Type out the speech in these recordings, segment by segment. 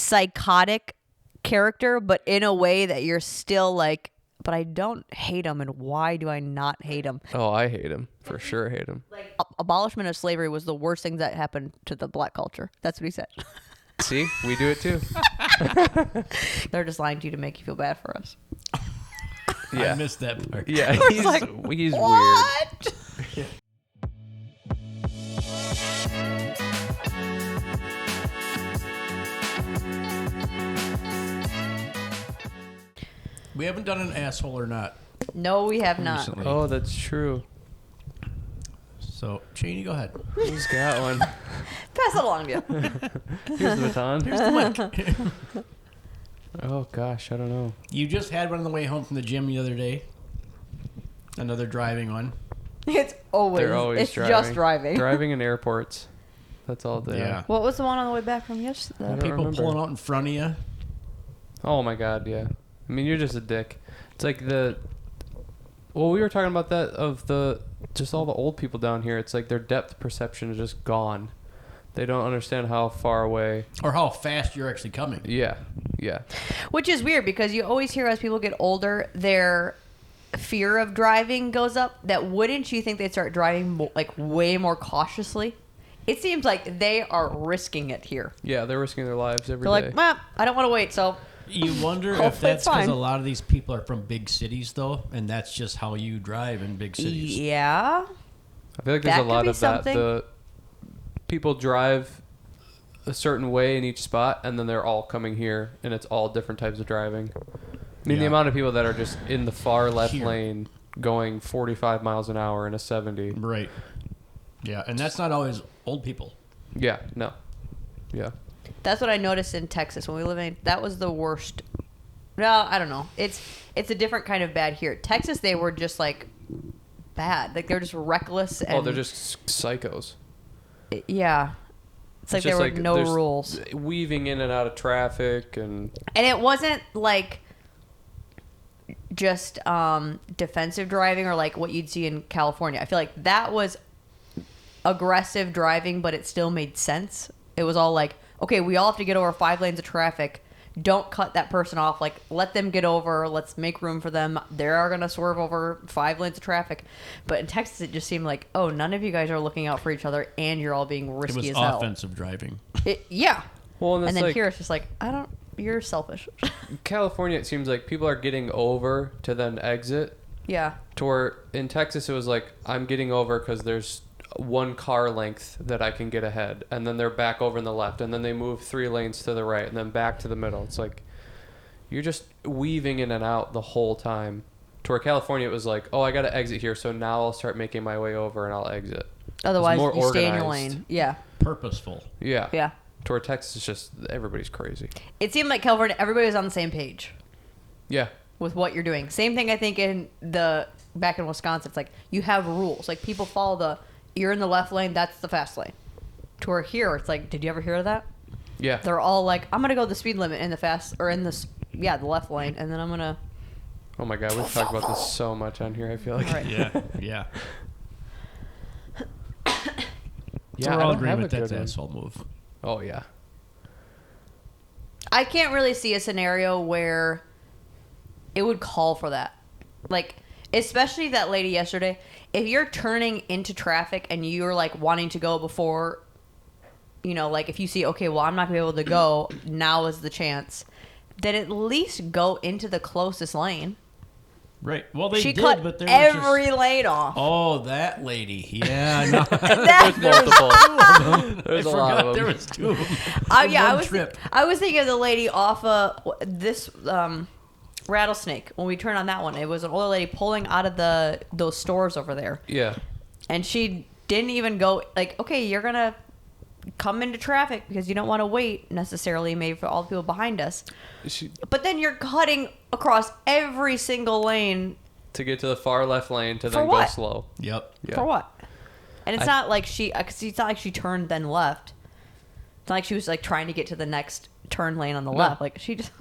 psychotic character, but in a way that you're still like, but I don't hate him, and why do I not hate him? Oh, I hate him. For sure hate him. Like, abolishment of slavery was the worst thing that happened to the black culture. That's what he said. See? We do it too. They're just lying to you to make you feel bad for us. Yeah. I missed that part. Yeah, he's weird. What? We haven't done an asshole or not No, we have not. recently. Oh, that's true. So, Cheney, go ahead. Who's got one? Pass it along to you. Here's the baton. Here's the mic. Oh, gosh, I don't know. You just had one on the way home from the gym the other day. Another driving one. It's always, They're always it's driving. just driving. Driving in airports. That's all they Yeah. are. What was the one on the way back from I yesterday? don't People remember. pulling out in front of you. Oh, my God, yeah. I mean, you're just a dick. It's like well, we were talking about that of just all the old people down here. It's like their depth perception is just gone. They don't understand how far away. Or how fast you're actually coming. Yeah. Which is weird because you always hear as people get older, their fear of driving goes up. That wouldn't you think they'd start driving like way more cautiously? It seems like they are risking it here. Yeah, they're risking their lives every They're day. like, well, I don't want to wait, so You wonder if Hopefully that's it's because fine. a lot of these people are from big cities, though, and that's just how you drive in big cities. yeah. I feel like there's That a could lot be of something. that. The people drive a certain way in each spot, and then they're all coming here, and it's all different types of driving. I mean, the Yeah. amount of people that are just in the far left Here. lane going 45 miles an hour in a 70. Right. Yeah, and that's not always old people. Yeah, no. Yeah. That's what I noticed in Texas when we lived in. That was the worst. No, I don't know. It's a different kind of bad here. Texas, they were just like bad. Like they're just reckless. And, Oh, they're just psychos. yeah. It's like there just were like no there's rules. Weaving in and out of traffic and And it wasn't like just defensive driving or like what you'd see in California. I feel like that was aggressive driving, but it still made sense. It was all like, okay, we all have to get over 5 lanes of traffic. Don't cut that person off. Like, let them get over. Let's make room for them. They are going to swerve over 5 lanes of traffic. But in Texas, it just seemed like, oh, none of you guys are looking out for each other, and you're all being It risky was as hell. offensive driving. Yeah. well, and, And it's then like, here, it's just like, you're selfish. California, it seems like people are getting over to then exit. Yeah. To where in Texas, it was like, I'm getting over because there's 1 car length that I can get ahead. And then they're back over in the left. And then they move 3 lanes to the right and then back to the middle. It's like, you're just weaving in and out the whole time. To where California, it was like, oh, I got to exit here. So now I'll start making my way over and I'll exit. Otherwise, more you stay in your organized. lane. Yeah. Purposeful. Yeah. Yeah. To where Texas is just, everybody's crazy. It seemed like California, everybody was on the same page Yeah. with what you're doing. Same thing, I think, back in Wisconsin. It's like, you have rules. Like, people follow you're in the left lane, that's the fast lane. To where here, it's like, did you ever hear of that? Yeah. They're all like, I'm going to go the speed limit in the left lane, and then I'm going to. Oh my God, we've talked about this so much on here, I feel like. Right. Yeah, yeah. Yeah, We're I all don't agreeing have a with that's good one. asshole move. Oh, yeah. I can't really see a scenario where it would call for that. Like, especially that lady yesterday. If you're turning into traffic and you're like wanting to go before, like if you see, okay, well, I'm not going to be able to go, now is the chance, then at least go into the closest lane. Right. Well, they She did, cut but there every was just... lane off. Oh, that lady. Yeah, I know. There's multiple. There's a lot of them. There was 2 of them. Yeah, One I was thinking of the lady off this rattlesnake. When we turned on that one, it was an older lady pulling out of those stores over there, Yeah. and she didn't even go like, okay, you're gonna come into traffic because you don't want to wait necessarily maybe for all the people behind us, but then you're cutting across every single lane To get to the far left lane to For then what? go slow. Yep. Yeah. for what? And it's not like it's not like she turned then left. It's not like she was like trying to get to the next turn lane on the left. Like she just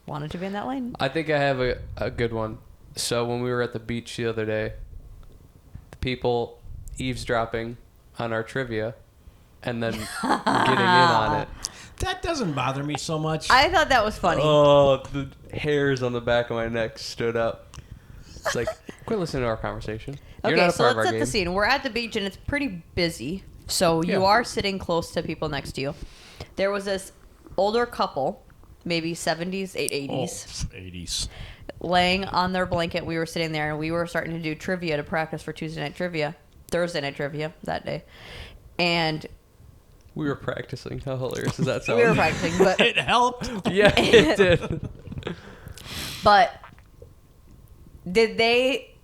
wanted to be in that lane. I think I have a good one. So when we were at the beach the other day, the people eavesdropping on our trivia and then getting in on it. That doesn't bother me so much. I thought that was funny. Oh, the hairs on the back of my neck stood up. It's like, quit listening to our conversation. You're Okay, not a so part of let's our set the game. scene. We're at the beach and it's pretty busy. So you Yeah. are sitting close to people next to you. There was this older couple, maybe 70s, 80s, 80s. laying on their blanket. We were sitting there and we were starting to do trivia to practice for Thursday night trivia that day. And We were practicing. How hilarious does that sound? we were practicing, but It helped. Yeah, it did. But did they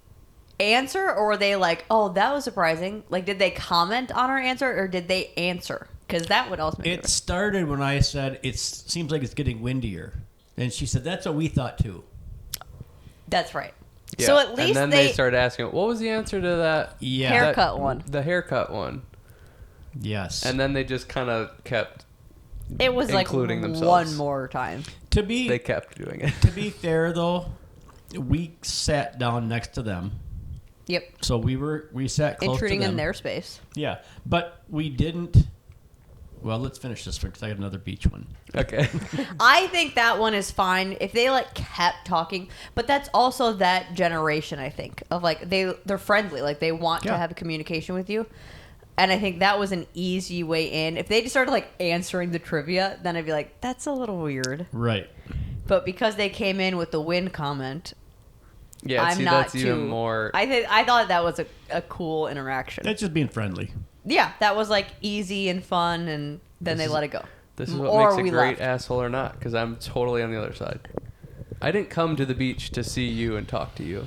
answer or were they like, oh, that was surprising? Like, did they comment on our answer or did they answer? Because that would also make It started when I said, it seems like it's getting windier. And she said, that's what we thought too. That's right. Yeah. So at least and then they started asking, what was the answer to that? Yeah. Haircut one. The haircut one. Yes. And then they just kind of kept, It was like including themselves. one more time. they kept doing it. To be fair, though, we sat down next to them. Yep. So we sat close Intruding to them. in their space. Yeah. But we didn't. Well, let's finish this one because I got another beach one. Okay. I think that one is fine if they like kept talking, but that's also that generation, I think, of like they're friendly, like they want to Yeah. have communication with you. And I think that was an easy way in. If they just started like answering the trivia, then I'd be like, that's a little weird. Right. But because they came in with the win comment, Yeah, I'm see, not that's too. even more. I thought that was a cool interaction. That's just being friendly. Yeah, that was like easy and fun, and then This they is- let it go. This is what Or makes we a great left. asshole or not, because I'm totally on the other side. I didn't come to the beach to see you and talk to you.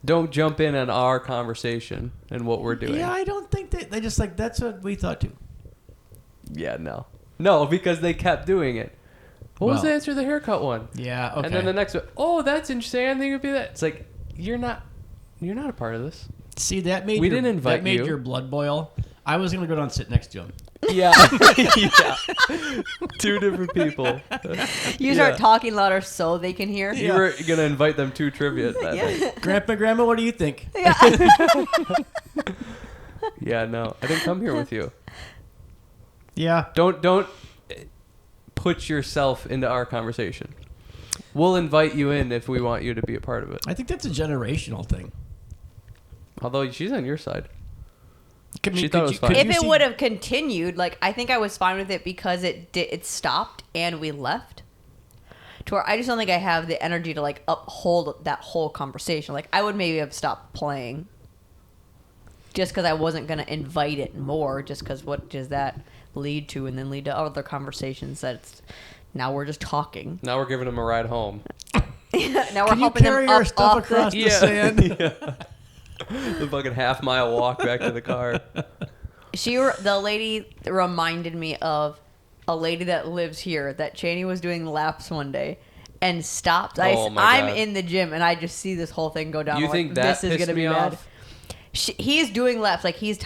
Don't jump in on our conversation and what we're doing. Yeah, I don't think they just like, that's what we thought too. Yeah, no. No, because they kept doing it. What was Well, the answer to the haircut one? Yeah, okay. And then the next one, oh, that's interesting. I think it would be that. It's like, you're not a part of this. See, that made We didn't invite that made you. your blood boil. I was going to go down and sit next to him. Yeah. Yeah. Two different people. You start talking louder so they can hear. You were going to invite them to trivia that night. Grandma, what do you think? Yeah, no. I didn't come here with you. Yeah. Don't put yourself into our conversation. We'll invite you in if we want you to be a part of it. I think that's a generational thing. Although she's on your side. She thought it was fine. If it would have continued, like I think I was fine with it because it stopped and we left. To where I just don't think I have the energy to like uphold that whole conversation. Like I would maybe have stopped playing, just because I wasn't gonna invite it more. Just because what does that lead to, and then lead to other conversations that's now we're just talking. Now we're giving him a ride home. Now we're Can you helping carry them our up stuff off across the. the sand? Yeah. The fucking half-mile walk back to the car. The lady reminded me of a lady that lives here that Chaney was doing laps one day and stopped. Oh my I'm God. in the gym and I just see this whole thing go down. You I'm think like, that this is pissed gonna be me bad? off? He's doing laps like he's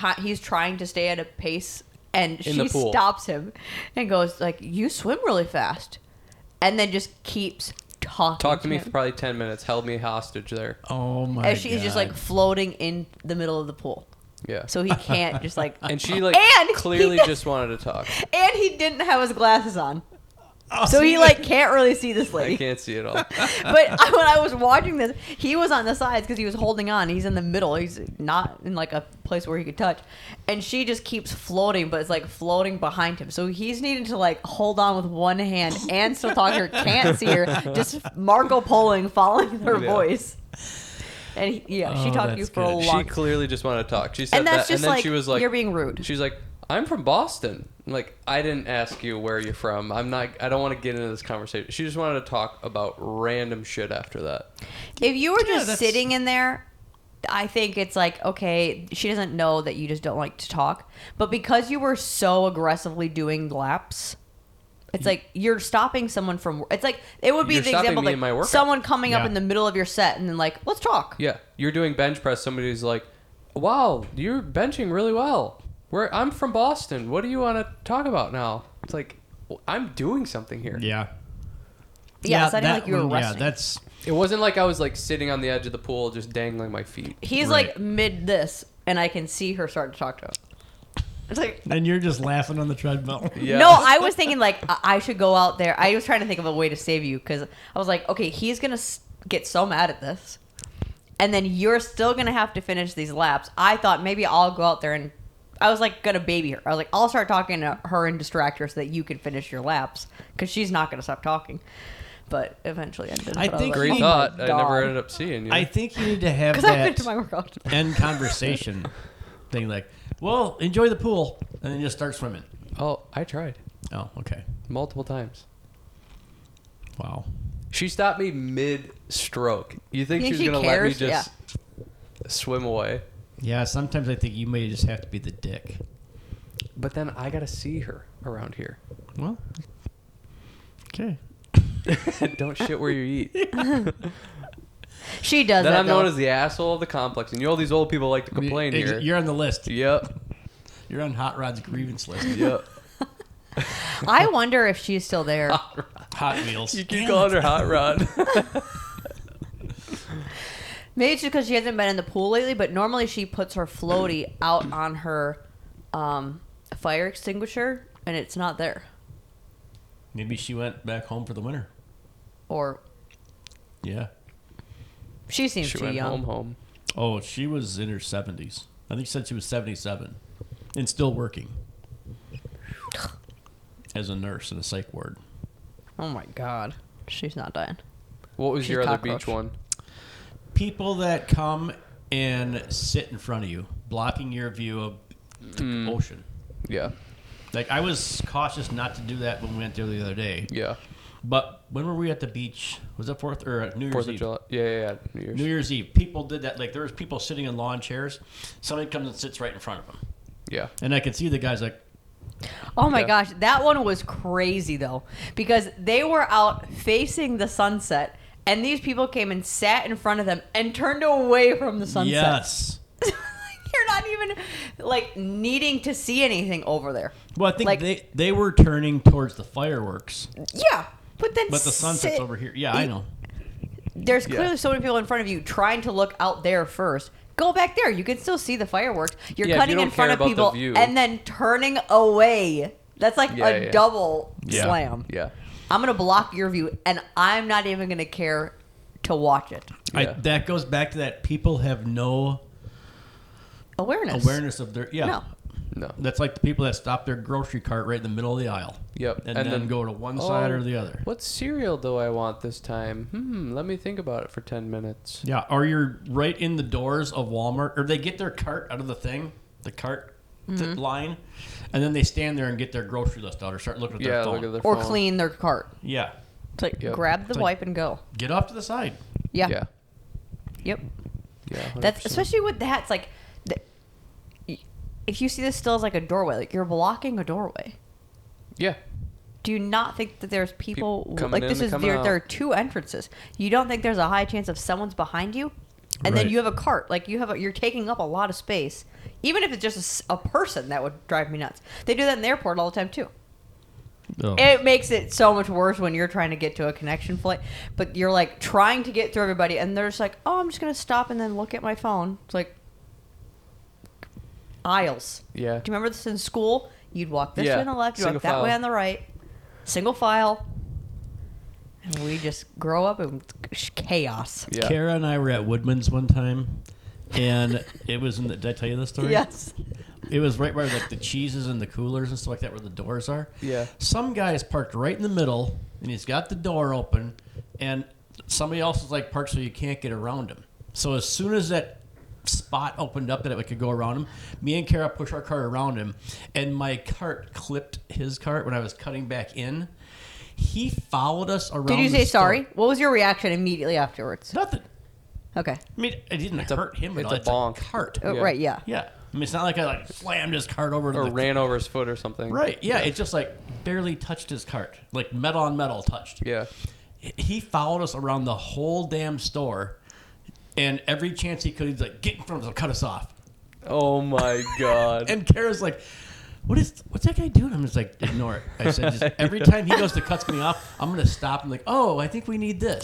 trying to stay at a pace, and In the she pool. stops him and goes like, "You swim really fast," and then just keeps talking. Talked to me him. for probably 10 minutes. Held me hostage there. Oh my As she's just like floating in the middle of the pool, Yeah. so he can't just like. And she like And clearly he- just wanted to talk. And he didn't have his glasses on. Oh, So see, he like can't really see this I lady. can't see it all. But when I was watching this, he was on the sides because he was holding on. He's in the middle. He's not in like a place where he could touch. And she just keeps floating, but it's like floating behind him. So he's needing to like hold on with one hand and still talk to her. Can't see her. Just Marco Poloing, following her Yeah. voice. And she Oh, talked to you that's for a good. She long. clearly just wanted to talk. She said And that's that, just and then like, she was like, you're being rude. She's like, I'm from Boston. I'm like, I didn't ask you where you're from. I don't want to get into this conversation. She just wanted to talk about random shit after that. If you were Yeah, just that's- sitting in there, I think it's like, okay, she doesn't know that you just don't like to talk. But because you were so aggressively doing laps, it's like you're stopping someone from. It's like it would be You're the stopping example me like in my workout. someone coming up Yeah. in the middle of your set and then like, let's talk. Yeah, you're doing bench press. Somebody's like, wow, you're benching really well. I'm from Boston. What do you want to talk about now? It's like, well, I'm doing something here. Yeah. Yeah, it's not that like you were one, resting. Yeah, that's It wasn't like I was like sitting on the edge of the pool just dangling my feet. He's Right. like mid this, and I can see her start to talk to him. It's like, And you're just laughing on the treadmill. Yeah. no, I was thinking like I should go out there. I was trying to think of a way to save you because I was like, okay, he's gonna get so mad at this, and then you're still gonna have to finish these laps. I thought maybe I'll go out there and I was like gonna baby her. I was like, I'll start talking to her and distract her so that you can finish your laps because she's not gonna stop talking. But eventually, I did. I But think was Great like, thought. oh my I never God. ended up seeing you. I think you need to have Because I've been to that my workout. end conversation thing like, well, enjoy the pool, and then just start swimming. Oh, I tried Oh, okay. multiple times. Wow. She stopped me mid-stroke. You think You she was think gonna she let me cares? just swim away? Yeah, sometimes I think you may just have to be the dick. But then I gotta see her around here. Well, okay. Don't shit where you eat. She does Then that. I'm known as the asshole of the complex, and you know these old people like to complain here. You're on the list. Yep. You're on Hot Rod's grievance list. Yep. I wonder if she's still there. Hot Wheels. You keep calling her Hot Rod. Maybe it's just because she hasn't been in the pool lately, but normally she puts her floaty out on her fire extinguisher, and it's not there. Maybe she went back home for the winter. Or Yeah. she seems She too went young. home. Oh, she was in her 70s. I think she said she was 77 and still working as a nurse in a psych ward. Oh my God. She's not dying. What was She's your other cockroach. beach one? People that come and sit in front of you, blocking your view of the ocean. Yeah. Like, I was cautious not to do that when we went there the other day. Yeah. But when were we at the beach? Was that New Year's 4th of Eve? July. Yeah. New Year's. New Year's Eve. People did that. Like, there was people sitting in lawn chairs. Somebody comes and sits right in front of them. Yeah. And I could see the guys like, Oh my Yeah. gosh. That one was crazy, though, because they were out facing the sunset, and these people came and sat in front of them and turned away from the sunset. yes. You're not even, like, needing to see anything over there. Well, I think Like- they were turning towards the fireworks. Yeah. But then But the sunset's sit- over here. Yeah, I know. There's Yeah. clearly so many people in front of you trying to look out there first. Go back there. You can still see the fireworks. You're Yeah, if cutting you in don't front care of about the people view. and then turning away. That's like a double Yeah. slam. Yeah. I'm going to block your view, and I'm not even going to care to watch it. Yeah. That goes back to that people have no Awareness. of their No. No. That's like the people that stop their grocery cart right in the middle of the aisle. Yep. And then go to one side or the other. What cereal do I want this time? Let me think about it for 10 minutes. Yeah, or you're right in the doors of Walmart, or they get their cart out of the thing, the cart line, and then they stand there and get their grocery list out or start looking at their Yeah, phone. look at their Or phone. clean their cart. Yeah, It's like, Yep. grab the It's like- wipe and go. get off to the side. Yeah. Yeah. Yep. Yeah. 100%. That's especially with that. It's like, if you see this still as like a doorway, like you're blocking a doorway. Yeah. Do you not think that there's people People coming like in this and is coming there are out. two entrances? You don't think there's a high chance of someone's behind you, and then Right. you have a cart, like you're taking up a lot of space. Even if it's just a person, that would drive me nuts. They do that in the airport all the time too. Oh. It makes it so much worse when you're trying to get to a connection flight, but you're like trying to get through everybody, and they're just like, "Oh, I'm just gonna stop and then look at my phone." It's like aisles. Yeah. Do you remember this in school? You'd walk this Yeah. way on the left, you'd Single walk that way file. on the right, single file, and we just grow up in chaos. Yeah. Kara and I were at Woodman's one time, and it was in the. Did I tell you this story? Yes. It was right where like the cheeses and the coolers and stuff like that, where the doors are. Yeah. Some guy's parked right in the middle, and he's got the door open, and somebody else is like parked so you can't get around him. So as soon as that spot opened up that we could go around him, me and Kara pushed our cart around him, and my cart clipped his cart when I was cutting back in. He followed us around. Did you the say store. sorry? What was your reaction immediately afterwards? Nothing. Okay. I mean, it didn't hurt him at it's all. a bonk. Cart. Oh, Yeah. Right. Yeah. Yeah. I mean, it's not like I like slammed his cart over to Or the ran over his foot or something. Right. Yeah. It just like barely touched his cart, like metal on metal touched. Yeah. He followed us around the whole damn store, and every chance he could, he's like, "Get in front of us, cut us off." Oh my God. And Kara's like, what's that guy doing? I'm just like, ignore it. I said, just every time he goes to cut me off, I'm gonna stop and like, oh, I think we need this.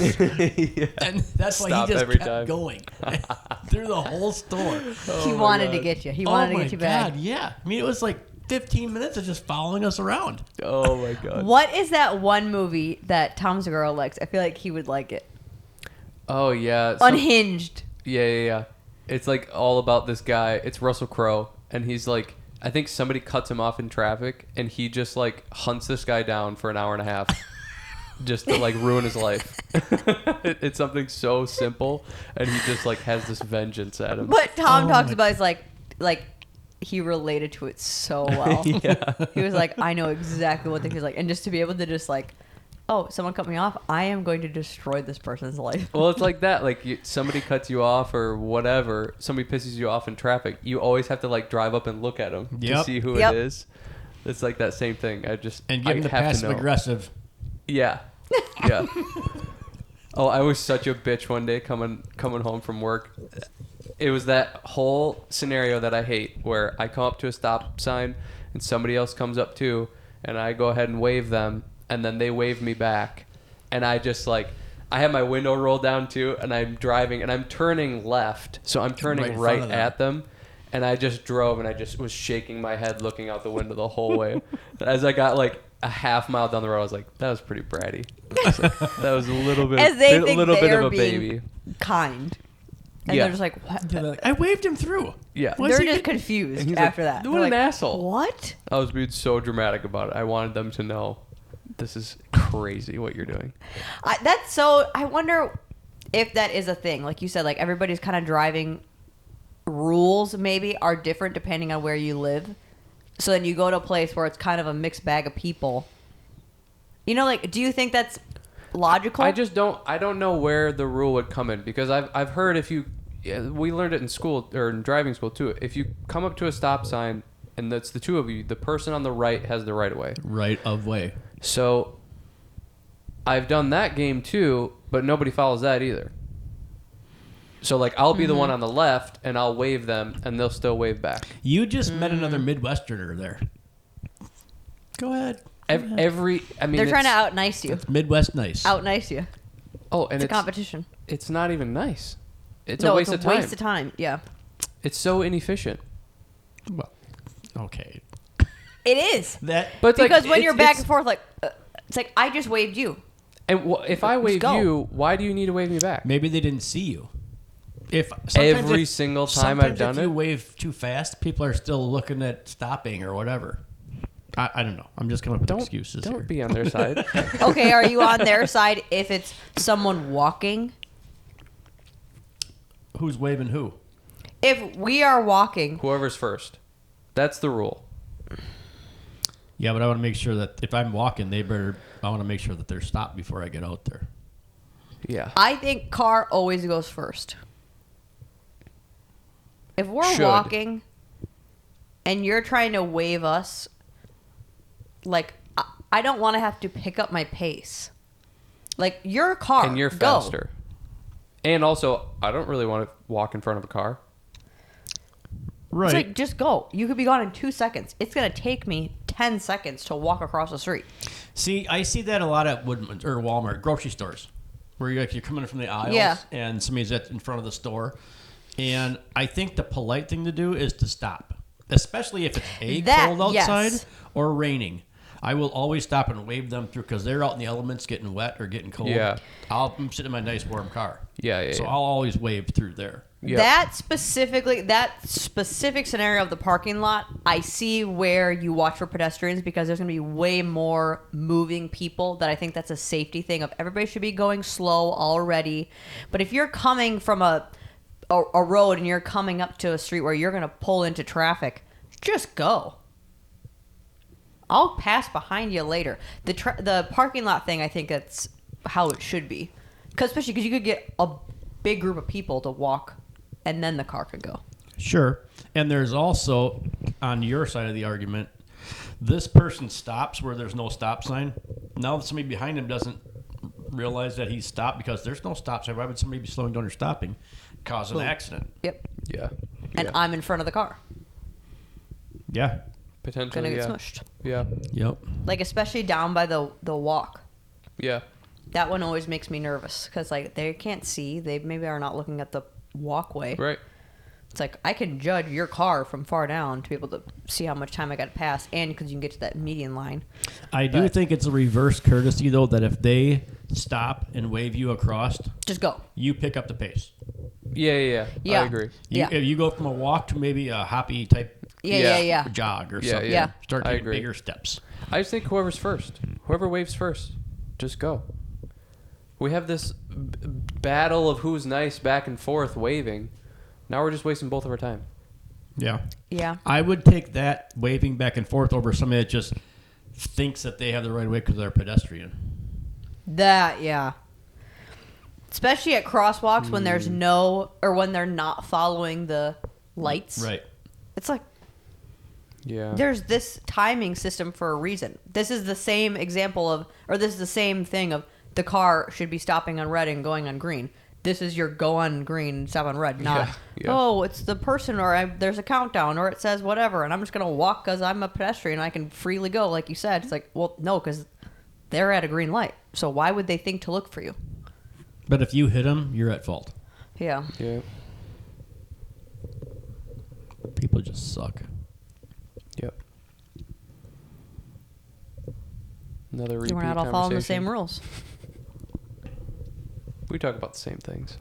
And that's why Stop he just every kept time. going through the whole store. He wanted to get you. He wanted to my get you back. God, yeah. I mean, it was like 15 minutes of just following us around. Oh my god. What is that one movie that Tom Segura likes? I feel like he would like it. Oh yeah. Unhinged. Yeah. It's like all about this guy. It's Russell Crowe, and he's like, I think somebody cuts him off in traffic, and he just like hunts this guy down for an hour and a half, just to like ruin his life. It's something so simple, and he just like has this vengeance at him. But Tom talks about it's like he related to it so well. Yeah. He was like, I know exactly what he's like, and just to be able to just like, oh, someone cut me off, I am going to destroy this person's life. Well, it's like that. Like somebody cuts you off or whatever. Somebody pisses you off in traffic. You always have to like drive up and look at them to see who it is. It's like that same thing. And give him the passive aggressive. Yeah. Oh, I was such a bitch one day coming home from work. It was that whole scenario that I hate, where I come up to a stop sign and somebody else comes up too, and I go ahead and wave them, and then they wave me back, and I just like, I have my window rolled down too, and I'm driving and I'm turning left, so I'm turning right at them, and I just drove and I just was shaking my head looking out the window the whole way. As I got like a half mile down the road, I was like, that was pretty bratty. That was a little bit, As they think a little they bit are of a being baby. kind. And they're just like, what? I waved him through. Yeah. They're just confused after that. What an asshole. What? I was being so dramatic about it. I wanted them to know this is crazy what you're doing. I wonder if that is a thing. Like you said, like everybody's kind of driving rules maybe are different depending on where you live. So then you go to a place where it's kind of a mixed bag of people. You know, like, do you think that's logical? I don't know where the rule would come in, because I've heard we learned it in school or in driving school too. If you come up to a stop sign and that's the two of you, the person on the right has the right of way. Right of way. So I've done that game too, but nobody follows that either. So like I'll be the one on the left and I'll wave them and they'll still wave back. You just met another Midwesterner there. Go ahead. they're trying to out nice you. It's Midwest nice. Out nice you. Oh, and it's a competition. It's not even nice. It's a waste of time. Waste of time. Yeah. It's so inefficient. Well, okay. It is. But because when you're back and forth, like it's like I just waved you. And if I wave you, why do you need to wave me back? Maybe they didn't see you. Every single time I've done if you wave too fast, people are still looking at stopping or whatever. I don't know. I'm just coming up with excuses. Don't be on their side. Okay, are you on their side if it's someone walking? Who's waving who? If we are walking, Whoever's first. That's the rule. Yeah, but I want to make sure that if I'm walking, I want to make sure that they're stopped before I get out there. Yeah. I think car always goes first. If we're walking and you're trying to wave us, like, I don't want to have to pick up my pace. Like, your car. And you're faster. And also, I don't really want to walk in front of a car. Right. It's like, just go. You could be gone in 2 seconds. It's going to take me 10 seconds to walk across the street. See, I see that a lot at Woodman or Walmart, grocery stores, where you're coming from the aisles and somebody's in front of the store. And I think the polite thing to do is to stop, especially if it's cold outside or raining. I will always stop and wave them through because they're out in the elements getting wet or getting cold. Yeah. I'm sitting in my nice warm car. So I'll always wave through there. Yep. That specific scenario of the parking lot, I see where you watch for pedestrians because there's going to be way more moving people. That I think that's a safety thing of everybody should be going slow already. But if you're coming from a road and you're coming up to a street where you're going to pull into traffic, just go. I'll pass behind you later. The parking lot thing, I think that's how it should be. Especially because you could get a big group of people to walk and then the car could go. Sure. And there's also, on your side of the argument, this person stops where there's no stop sign. Now that somebody behind him doesn't realize that he's stopped because there's no stop sign, why would somebody be slowing down or stopping? Cause an accident. Yep. Yeah. And I'm in front of the car. Yeah. Potentially, gonna get smushed. Yeah. Yep. Like, especially down by the walk. Yeah. That one always makes me nervous because, like, they can't see. They maybe are not looking at the walkway. Right. It's like I can judge your car from far down to be able to see how much time I got to pass, and because you can get to that median line. I do think it's a reverse courtesy, though, that if they stop and wave you across, Just go. you pick up the pace. Yeah. Yeah. I agree. If you go from a walk to maybe a hoppy type Yeah. jog or Yeah, something, yeah. start I taking agree. bigger steps. I just think whoever's first, whoever waves first, just go. We have this battle of who's nice back and forth waving. Now we're just wasting both of our time. Yeah. Yeah. I would take that waving back and forth over somebody that just thinks that they have the right way because they're a pedestrian. Yeah. Especially at crosswalks when there's when they're not following the lights. Right. It's like, Yeah. there's this timing system for a reason. This is the same example of, or this is the same thing of the car should be stopping on red and going on green. This is your go on green and stop on red, not, Yeah. oh, it's the person, or there's a countdown, or it says whatever, and I'm just going to walk because I'm a pedestrian. I can freely go, like you said. It's like, well, no, because they're at a green light. So why would they think to look for you? But if you hit them, you're at fault. Yeah. Yeah. People just suck. Yep. Another repeat We're not all following the conversation. same rules. We talk about the same things.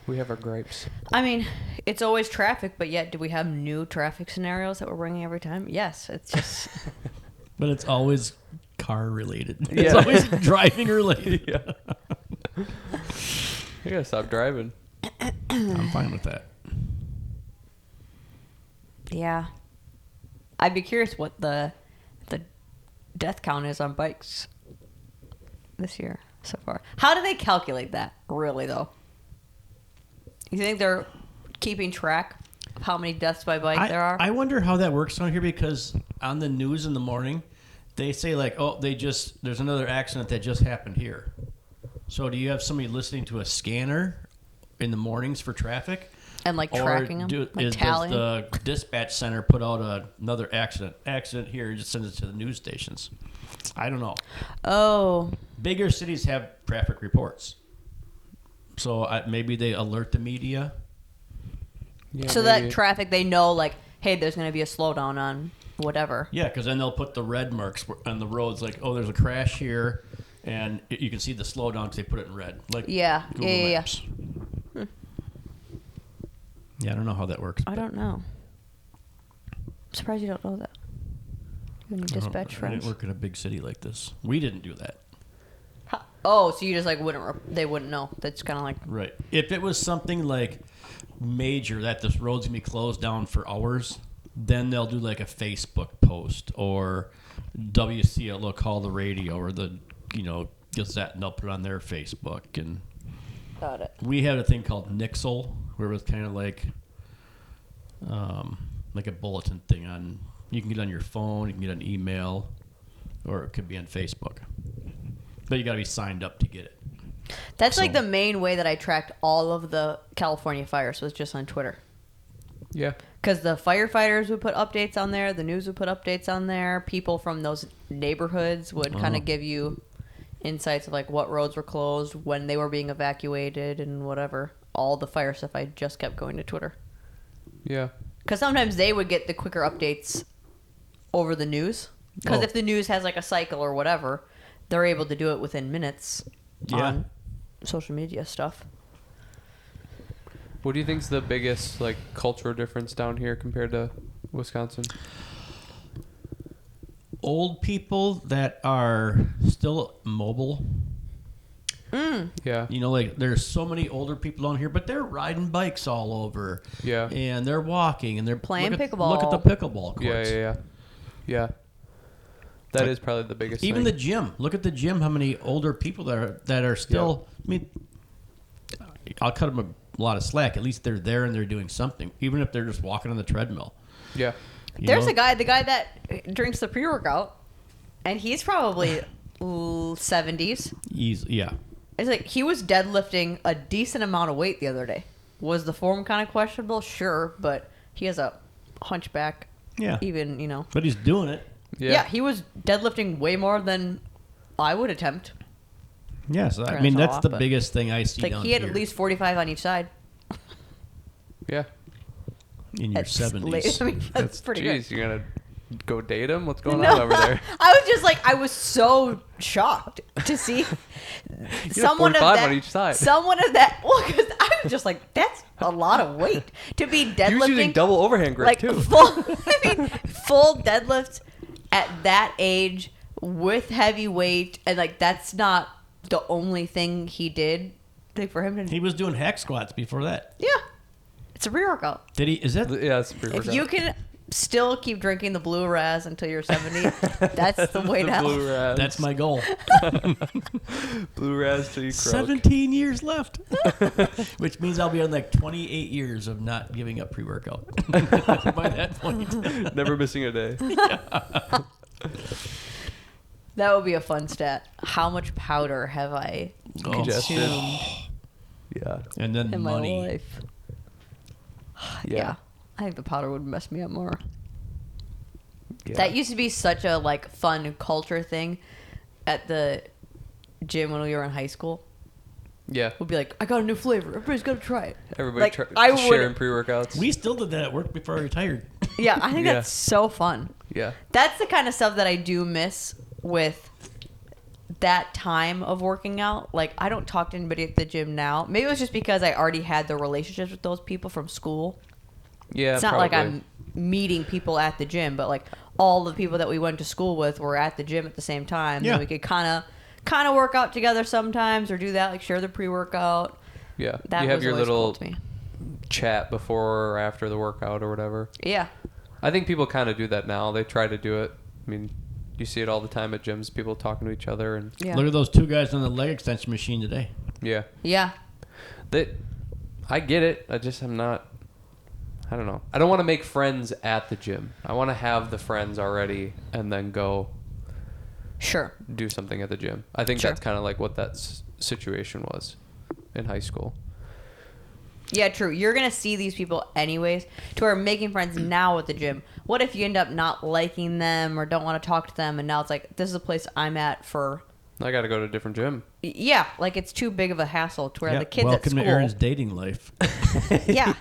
We have our gripes. I mean, it's always traffic, but yet do we have new traffic scenarios that we're bringing every time? Yes, it's just... But it's always car related. Yeah. It's always driving related. Yeah. You gotta stop driving. I'm fine with that. Yeah. I'd be curious what the death count is on bikes this year so far. How do they calculate that, really, though? You think they're keeping track of how many deaths by bike there are? I wonder how that works down here, because on the news in the morning, they say like, oh, there's another accident that just happened here. So do you have somebody listening to a scanner in the mornings for traffic? And, like, tracking them? Like, Does tallying? the dispatch center put out another accident here and just send it to the news stations? I don't know. Oh. Bigger cities have traffic reports. So maybe they alert the media. Yeah, So maybe. that traffic, they know, like, hey, there's going to be a slowdown on whatever. Yeah, because then they'll put the red marks on the roads, like, oh, there's a crash here, and you can see the slowdown because they put it in red. Like Yeah. Google Yeah. Maps. Yeah, I don't know how that works. I don't know. I'm surprised you don't know that. You have any dispatch I friends? didn't work in a big city like this. We didn't do that. Oh, so you just like they wouldn't know. That's kind of like Right. If it was something like major that this road's gonna be closed down for hours, then they'll do like a Facebook post, or WCL will call the radio, or the Gazette, and they'll put it on their Facebook. And got it. we had a thing called Nixle, where it was kind of like a bulletin thing on. You can get it on your phone, you can get it on email, or it could be on Facebook. But you got to be signed up to get it. That's So- like the main way that I tracked all of the California fires was just on Twitter. Yeah. Because the firefighters would put updates on there, the news would put updates on there, people from those neighborhoods would kind of give you insights of like what roads were closed, when they were being evacuated, and whatever. All the fire stuff, I just kept going to Twitter. Yeah. Because sometimes they would get the quicker updates over the news. Because Oh. if the news has like a cycle or whatever, they're able to do it within minutes on social media stuff. What do you think's the biggest like cultural difference down here compared to Wisconsin? Old people that are still mobile. Yeah. Like there's so many older people down here, but they're riding bikes all over. Yeah. And they're walking, and they're Playing look pickleball. At the pickleball courts. Yeah. That is probably the biggest Even thing. the gym. Look at the gym. How many older people that are still? I mean, I'll cut them a lot of slack. At least they're there and they're doing something, even if they're just walking on the treadmill. Yeah. There's the guy that drinks the pre-workout, and he's probably 70s. Yeah. It's like he was deadlifting a decent amount of weight the other day. Was the form kind of questionable? Sure, but he has a hunchback. Yeah. Even, But he's doing it. Yeah, he was deadlifting way more than I would attempt. Yeah. So I Turn mean, us all that's off, the but- biggest thing I see Like down he had here. at least 45 on each side. Yeah. In your At 70s. I mean, that's pretty Jeez, good. you're gonna go date him? What's going No, on over there? I was just like, I was so shocked to see someone of 45 that. on each side. Someone of that. Well, because I was just like, that's a lot of weight to be deadlifting. He was using double overhand grip like too. full deadlifts at that age with heavy weight, and like that's not the only thing he did. Like for him to, He was doing hack squats before that. yeah, it's a pre-workout. Did he? Is that? Yeah, it's pretty If you can still keep drinking the blue raz until you're 70, that's the way to hell. Blue Raz. That's my goal. Blue Raz till you croak. 17 years left. Which means I'll be on like 28 years of not giving up pre-workout. By that point. Never missing a day. That would be a fun stat. How much powder have I Congested. consumed Yeah. And then in my money. life? Yeah. I think the powder would mess me up more. Yeah. That used to be such a like fun culture thing at the gym when we were in high school. Yeah. We'd be like, I got a new flavor. Everybody's got to try it. Everybody Like, I would- sharing pre-workouts. We still did that at work before I retired. Yeah, I think Yeah. that's so fun. Yeah. That's the kind of stuff that I do miss with that time of working out. Like, I don't talk to anybody at the gym now. Maybe it was just because I already had the relationships with those people from school. Yeah, It's not probably. like I'm meeting people at the gym, but like all the people that we went to school with were at the gym at the same time. Yeah. And we could kind of work out together sometimes or do that, like share the pre-workout. Yeah. That you have was your always little cool to me. chat before or after the workout or whatever. Yeah. I think people kind of do that now. They try to do it. I mean, you see it all the time at gyms, people talking to each other and Yeah. Look at those two guys on the leg extension machine today. yeah. Yeah. I get it. I don't know. I don't want to make friends at the gym. I want to have the friends already and then go Sure. do something at the gym. I think Sure. that's kind of like what that situation was in high school. Yeah, true. You're going to see these people anyways to where making friends now at the gym. What if you end up not liking them or don't want to talk to them and now it's like, this is a place I'm at for... I got to go to a different gym. Yeah, like it's too big of a hassle to where Yeah, the kids welcome at school... to Erin's dating life. Yeah.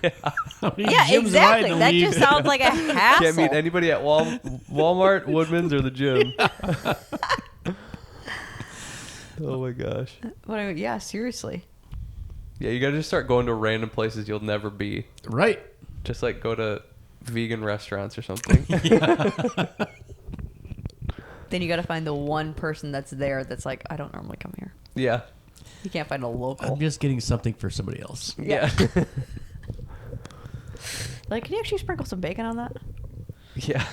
How many Yeah, gyms have I had exactly. to That leave? just sounds like a hassle. Can't meet anybody at Walmart, Woodman's, or the gym. Oh my gosh. Yeah, seriously. Yeah, you got to just start going to random places you'll never be. Right. Just like go to vegan restaurants or something. Then you got to find the one person that's there that's like, I don't normally come here. Yeah. You can't find a local. I'm just getting something for somebody else. Yeah. Like, can you actually sprinkle some bacon on that? Yeah.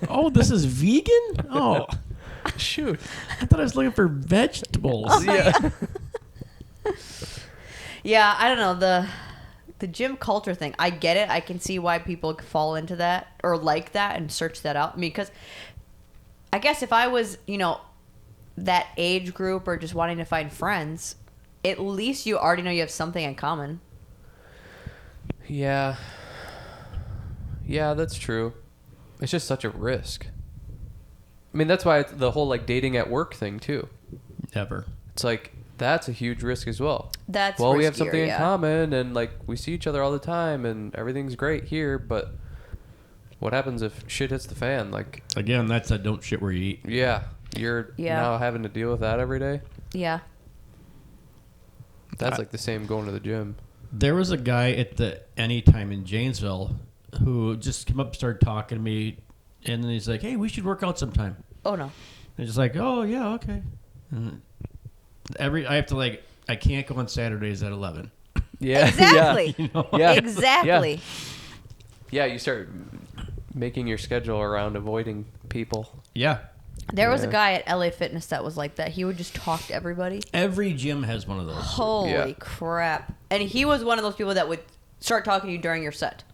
Oh, this is vegan? Oh, Shoot. I thought I was looking for vegetables. Yeah. Yeah, I don't know. The gym culture thing, I get it. I can see why people fall into that or like that and search that out. I mean, because I guess if I was, that age group or just wanting to find friends, at least you already know you have something in common. Yeah. Yeah, that's true. It's just such a risk. I mean, that's why it's the whole like dating at work thing too. Never. It's like that's a huge risk as well. That's well, we have riskier, something in yeah. common and like we see each other all the time and everything's great here, but what happens if shit hits the fan? Like Again, that's a don't shit where you eat. yeah, you're Yeah. now having to deal with that every day. Yeah. That's like the same going to the gym. There was a guy at the Anytime in Janesville who just came up and started talking to me, and then he's like, hey, we should work out sometime. Oh, no. And just like, oh, yeah, okay. And I have to like, I can't go on Saturdays at 11. Yeah. Exactly. You know? Yeah. Exactly. Yeah, you start making your schedule around avoiding people. Yeah. There was a Yeah. guy at LA Fitness that was like that. He would just talk to everybody. Every gym has one of those. Holy Yeah. crap. And he was one of those people that would start talking to you during your set.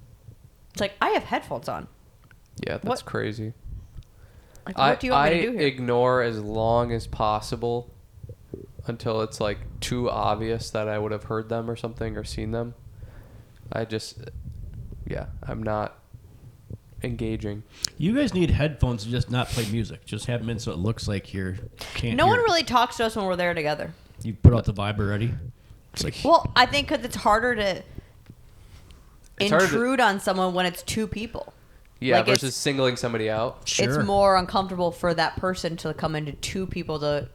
It's like, I have headphones on. Yeah, that's What? crazy. Like, what do you want me to do here? ignore as long as possible until it's like too obvious that I would have heard them or something or seen them. I'm not engaging. You guys need headphones to just not play music. Just have them in so it looks like you can't No hear one it. really talks to us when we're there together. You put out the vibe already? It's like, Well, I think because it's harder to... intrude on someone when it's two people. Yeah, like, versus singling somebody out. Sure. It's more uncomfortable for that person to come into two people to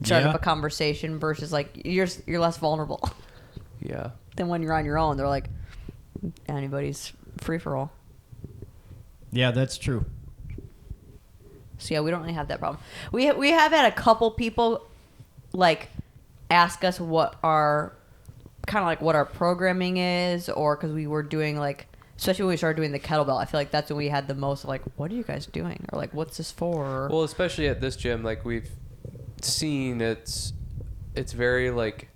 start up a conversation versus like you're less vulnerable. Yeah. Than when you're on your own. They're like anybody's free for all. Yeah, that's true. So yeah, we don't really have that problem. We have had a couple people like ask us what our programming is, or because we were doing like, especially when we started doing the kettlebell, I feel like that's when we had the most like, what are you guys doing, or like, what's this for? Well, especially at this gym, like we've seen, it's very like,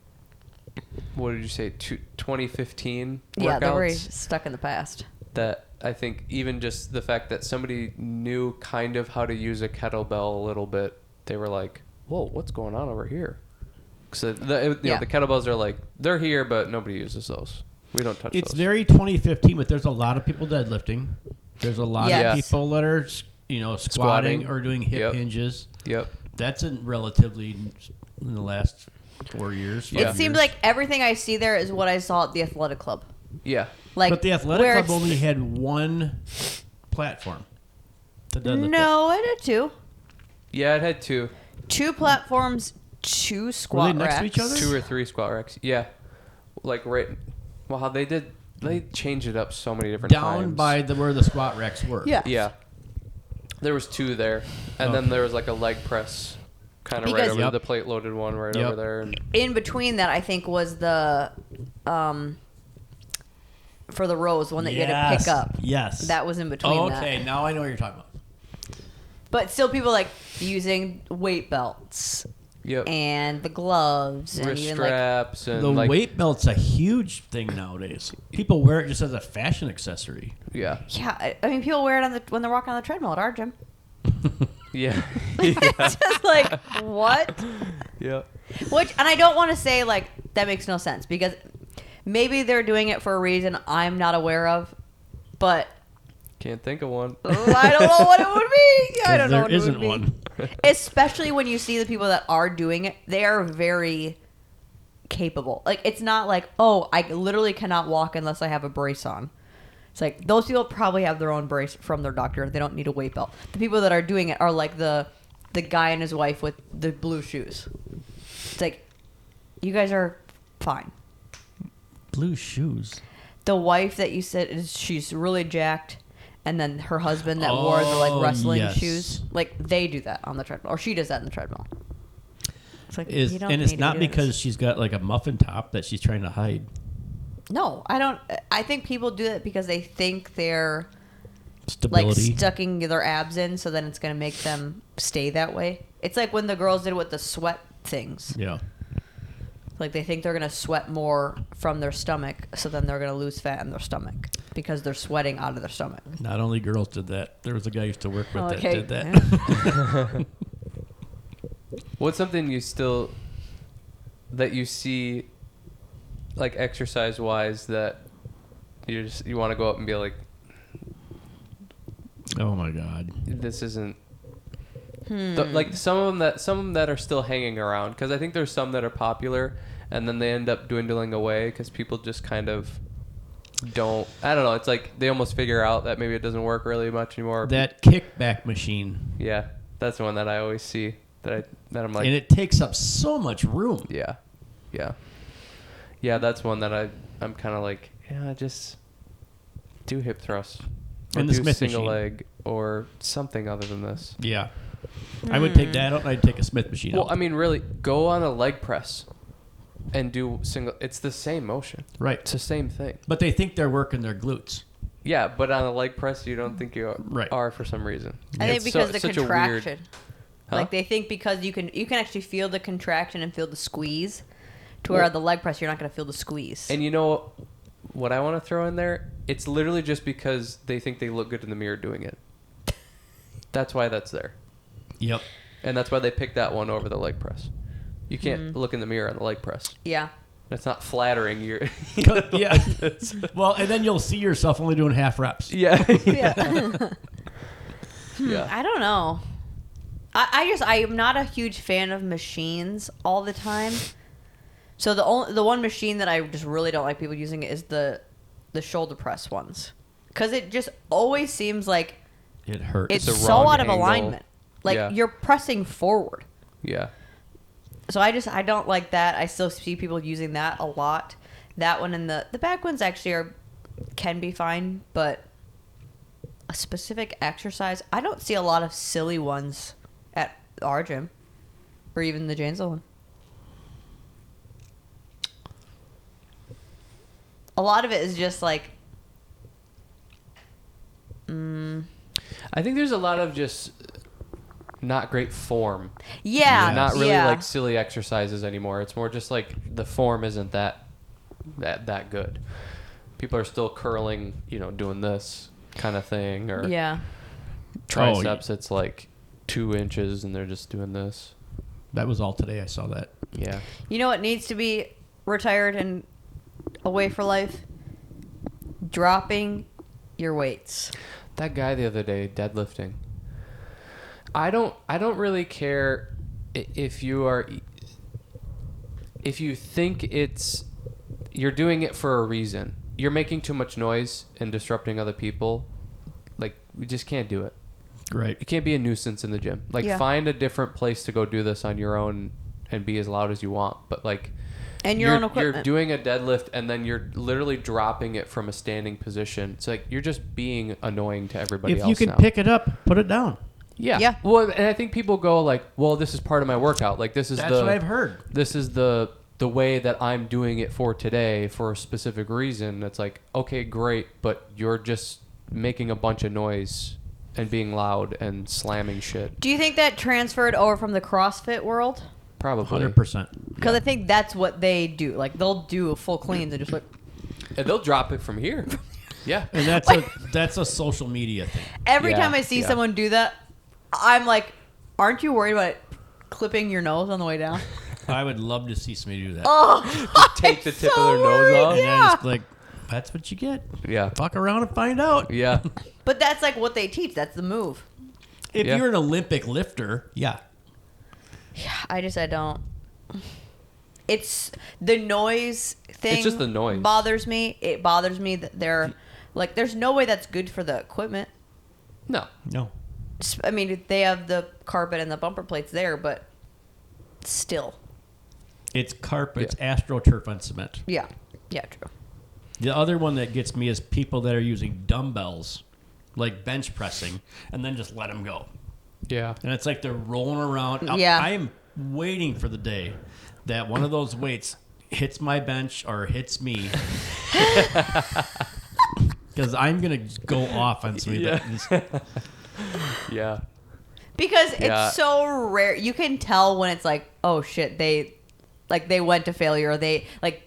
what did you say, 2015 workouts? Yeah, they're very stuck in the past. That I think even just the fact that somebody knew kind of how to use a kettlebell a little bit, they were like, whoa, what's going on over here? So the kettlebells are like, they're here, but nobody uses those. We don't touch those. It's very 2015, but there's a lot of people deadlifting. There's a lot of people that are, squatting or doing hip hinges. Yep. That's relatively in the last 4 years. It seems like everything I see there is what I saw at the athletic club. Yeah. Like, but the athletic club only had one platform to deadlift. No, it had two. Yeah, it had two. Two platforms, two squat Were they next racks. to each other? 2 or 3 squat racks. Yeah. Like right. Well, how they changed it up so many different times. Down by where the squat racks were. Yeah. Yeah. There was 2 there, and then there was like a leg press, kind of right over the plate loaded one right over there. And in between that, I think was the for the rows, one that you had to pick up. Yes. That was in between that. Okay, now I know what you're talking about. But still, people like using weight belts. Yep. And the gloves. And wrist even straps. The and weight belt's a huge thing nowadays. People wear it just as a fashion accessory. Yeah. Yeah. I mean, people wear it when they're walking on the treadmill at our gym. Yeah. It's just like, what? Yeah. And I don't want to say, like, that makes no sense, because maybe they're doing it for a reason I'm not aware of, but Can't think of one. I don't know what it would be. I don't know what it would There isn't be. one. Especially when you see the people that are doing it, they are very capable. Like, it's not like, oh, I literally cannot walk unless I have a brace on. It's like, those people probably have their own brace from their doctor. They don't need a weight belt. The people that are doing it are like the guy and his wife with the blue shoes. It's like, you guys are fine. Blue shoes. The wife that you said she's really jacked, and then her husband that wore the like wrestling shoes, like they do that on the treadmill, or she does that in the treadmill. It's like, you don't and it's need to not do because this. she's got like a muffin top that she's trying to hide. No, I don't. I think people do it because they think they're Stability. like stucking their abs in, so then it's going to make them stay that way. It's like when the girls did with the sweat things. Yeah. Like they think they're going to sweat more from their stomach, so then they're going to lose fat in their stomach because they're sweating out of their stomach. Not only girls did that. There was a guy I used to work with that did that. Yeah. What's something that you see, like exercise wise, that you want to go up and be like, Oh my God. this isn't. Like some of them that are still hanging around, because I think there's some that are popular and then they end up dwindling away because people just kind of don't. I don't know. It's like they almost figure out that maybe it doesn't work really much anymore. That kickback machine. Yeah, that's the one that I always see that I'm like. And it takes up so much room. Yeah. That's one that I'm kind of like, just do hip thrusts. Or And the do Smith single machine. leg or something other than this. Yeah. I would take that out and I'd take a Smith machine Well, out. I mean, really, go on a leg press and do single. It's the same motion. Right. It's the same thing. But they think they're working their glutes. Yeah, but on a leg press, you don't think you are for some reason. I think It's because the such a weird- contraction. Huh? Like they think because you can actually feel the contraction and feel the squeeze, to where the leg press you're not going to feel the squeeze. And you know what I want to throw in there? It's literally just because they think they look good in the mirror doing it. That's why that's there. Yep. And that's why they picked that one over the leg press. You can't look in the mirror on the leg press. Yeah. That's not flattering. You're Yeah. Well, and then you'll see yourself only doing half reps. Yeah. Yeah. Yeah. I don't know. I'm not a huge fan of machines all the time. So the one machine that I just really don't like people using is the the shoulder press ones. Because it just always seems like It hurts. it's the so wrong out of angle. alignment. Like, Yeah. you're pressing forward. Yeah. So I don't like that. I still see people using that a lot. That one and the back ones actually can be fine, but a specific exercise, I don't see a lot of silly ones at our gym or even the Janesville one. A lot of it is just like I think there's a lot of just not great form. yeah, Not really yeah. like silly exercises anymore. It's more just like the form isn't that good. People are still curling, doing this kind of thing, or Yeah. triceps. It's like 2 inches, and they're just doing this. That was all today. I saw that. Yeah. You know what needs to be retired and away for life? Dropping your weights. That guy the other day deadlifting. I don't really care if you think you're doing it for a reason. You're making too much noise and disrupting other people. Like, we just can't do it. Right. You can't be a nuisance in the gym. Like, Yeah. find a different place to go do this on your own and be as loud as you want. But like, And your own equipment. You're doing a deadlift and then you're literally dropping it from a standing position. It's like you're just being annoying to everybody If else you can now. pick it up, put it down. Yeah. Yeah. Well, and I think people go like, well, this is part of my workout. Like, this is That's what I've heard. This is the way that I'm doing it for today for a specific reason. It's like, okay, great, but you're just making a bunch of noise and being loud and slamming shit. Do you think that transferred over from the CrossFit world? Probably. 100%. Because I think that's what they do. Like, they'll do full cleans and just like And they'll drop it from here. Yeah. And that's a social media thing. every Yeah, time I see yeah. someone do that, I'm like, aren't you worried about clipping your nose on the way down? I would love to see somebody do that. Oh, Take the I'm tip of so their nose worried, off. And then Yeah. it's like, that's what you get. Yeah. Fuck around and find out. Yeah. But that's like what they teach. That's the move. If Yeah. you're an Olympic lifter, yeah. I don't. It's the noise thing. It's just the noise. Bothers me. It bothers me that they're like, there's no way that's good for the equipment. No. No. I mean, they have the carpet and the bumper plates there, but still. It's carpet, it's AstroTurf on cement. Yeah. Yeah, true. The other one that gets me is people that are using dumbbells, like bench pressing, and then just let them go. Yeah. And it's like they're rolling around. Yeah. I am waiting for the day that one of those weights hits my bench or hits me. Because I'm going to go off on somebody. Yeah. Because Yeah. it's so rare. You can tell when it's like, oh shit, they went to failure, or they like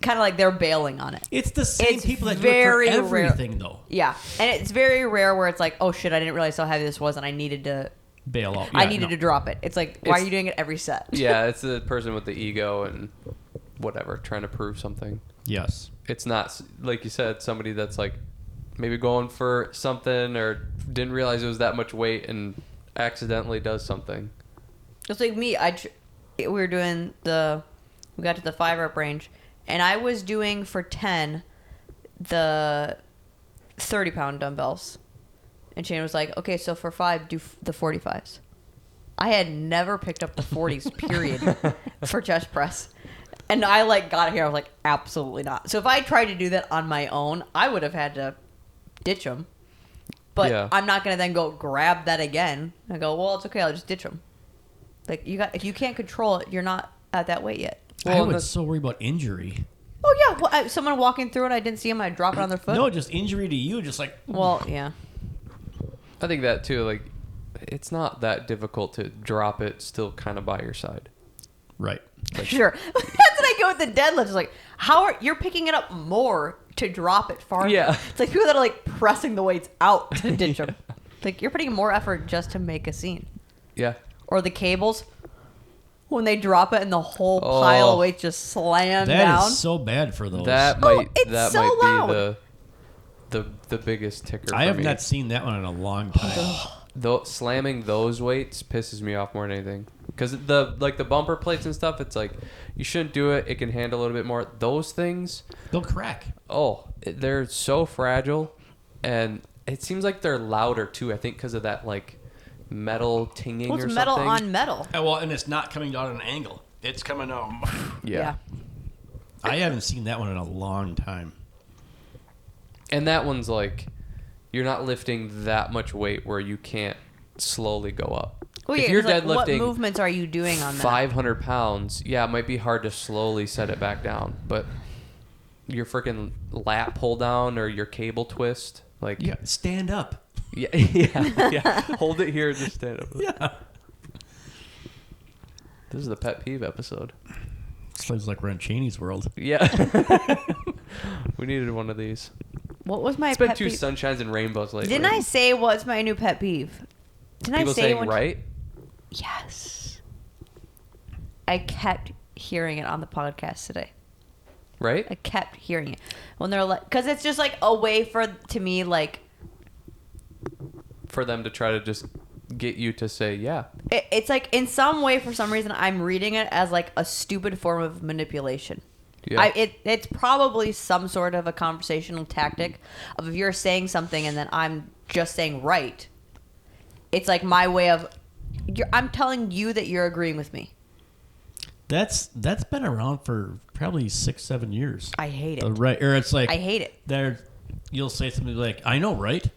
kind of like they're bailing on it. It's the same It's people that do very it for rare. everything, though. Yeah, and it's very rare where it's like, oh shit, I didn't realize how heavy this was, and I needed to Bail out. I Yeah, needed no. to drop it. It's like, why are It's- you doing it every set? Yeah, it's the person with the ego and whatever, trying to prove something. Yes. It's not, like you said, somebody that's like maybe going for something or didn't realize it was that much weight and accidentally does something. It's like me. We were doing we got to the 5-rep range, and I was doing for 10 the 30-pound dumbbells. And Shane was like, okay, so for 5, do the 45s. I had never picked up the 40s, period, for chest press. And I got here, I was like, absolutely not. So if I tried to do that on my own, I would have had to ditch them. But Yeah. I'm not going to then go grab that again. I go, well, it's okay, I'll just ditch them. Like, if you can't control it, you're not at that weight yet. I Well, was so worried about injury. Oh, yeah. Well, someone walking through it, I didn't see him, I'd drop it on their foot. No, just injury to you. Just like, Well, yeah. I think that too, like, it's not that difficult to drop it still kind of by your side. right. Sure. That's what I go with the deadlift. It's like, you're picking it up more to drop it farther. Yeah. It's like people that are pressing the weights out to ditch them. Like, you're putting more effort just to make a scene. Yeah. Or the cables, when they drop it and the whole pile of weights just slam That down. is so bad for those. That Oh, might it's that so might loud. be the biggest ticker I for have me. not seen that one in a long time. Though slamming those weights pisses me off more than anything. Because the bumper plates and stuff, it's like you shouldn't do it. It can handle a little bit more. Those things, They'll crack. They're so fragile, and it seems like they're louder too. I think because of that like metal tinging Well, or it's something. metal on metal. Well, and it's not coming down at an angle. It's coming out. Yeah. I haven't seen that one in a long time. And that one's like, you're not lifting that much weight where you can't slowly go up. Well, If yeah, you're 'cause, like, what deadlifting movements are you doing on that? 500 pounds, yeah, it might be hard to slowly set it back down. But your freaking lat pull down or your cable twist, like Yeah, stand up. yeah, yeah. Hold it here and just stand up. Yeah. This is the pet peeve episode. Sounds like we're in Cheney's world. Yeah. We needed one of these. What was my It's been pet two peeve? sunshines and rainbows lately. Didn't I say what's my new pet peeve? Didn't People I say saying when... right? Yes. I kept hearing it on the podcast today. Right? I kept hearing it when they're like, because it's just like a way to me, like, For them to try to just get you to say yeah. it's like in some way, for some reason, I'm reading it as like a stupid form of manipulation. Yeah. It's probably some sort of a conversational tactic of if you're saying something and then I'm just saying right. It's like my way of, I'm telling you that you're agreeing with me. That's been around for probably 6-7 years. I hate The it. right, or it's like I hate it. There, you'll say something like, "I know, right?"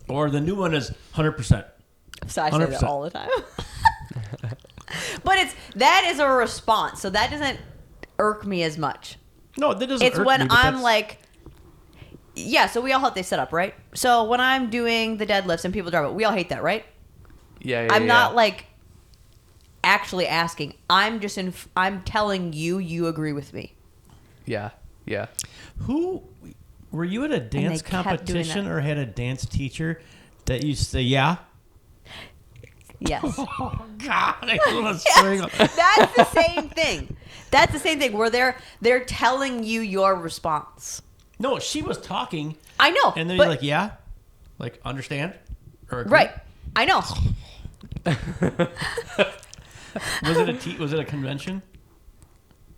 Or the new one is 100%. So I say that 100%. all the time. But that is a response, so that doesn't irk me as much. No, that doesn't. It's irk when me, but I'm that's- like, yeah. So we all have they set up, right? So when I'm doing the deadlifts and people drive it, we all hate that, right? Yeah, I'm not like actually asking. I'm just I'm telling you agree with me. Yeah. Yeah. Who were you at a dance kept doing competition that. or had a dance teacher that you say, "Yeah"? Yes. Oh God, I want to string. That's the same thing. That's the same thing where they're telling you your response. No, she was talking, I know. and then but, you're like, "Yeah," like understand, or agree? right. I know. Was it a convention?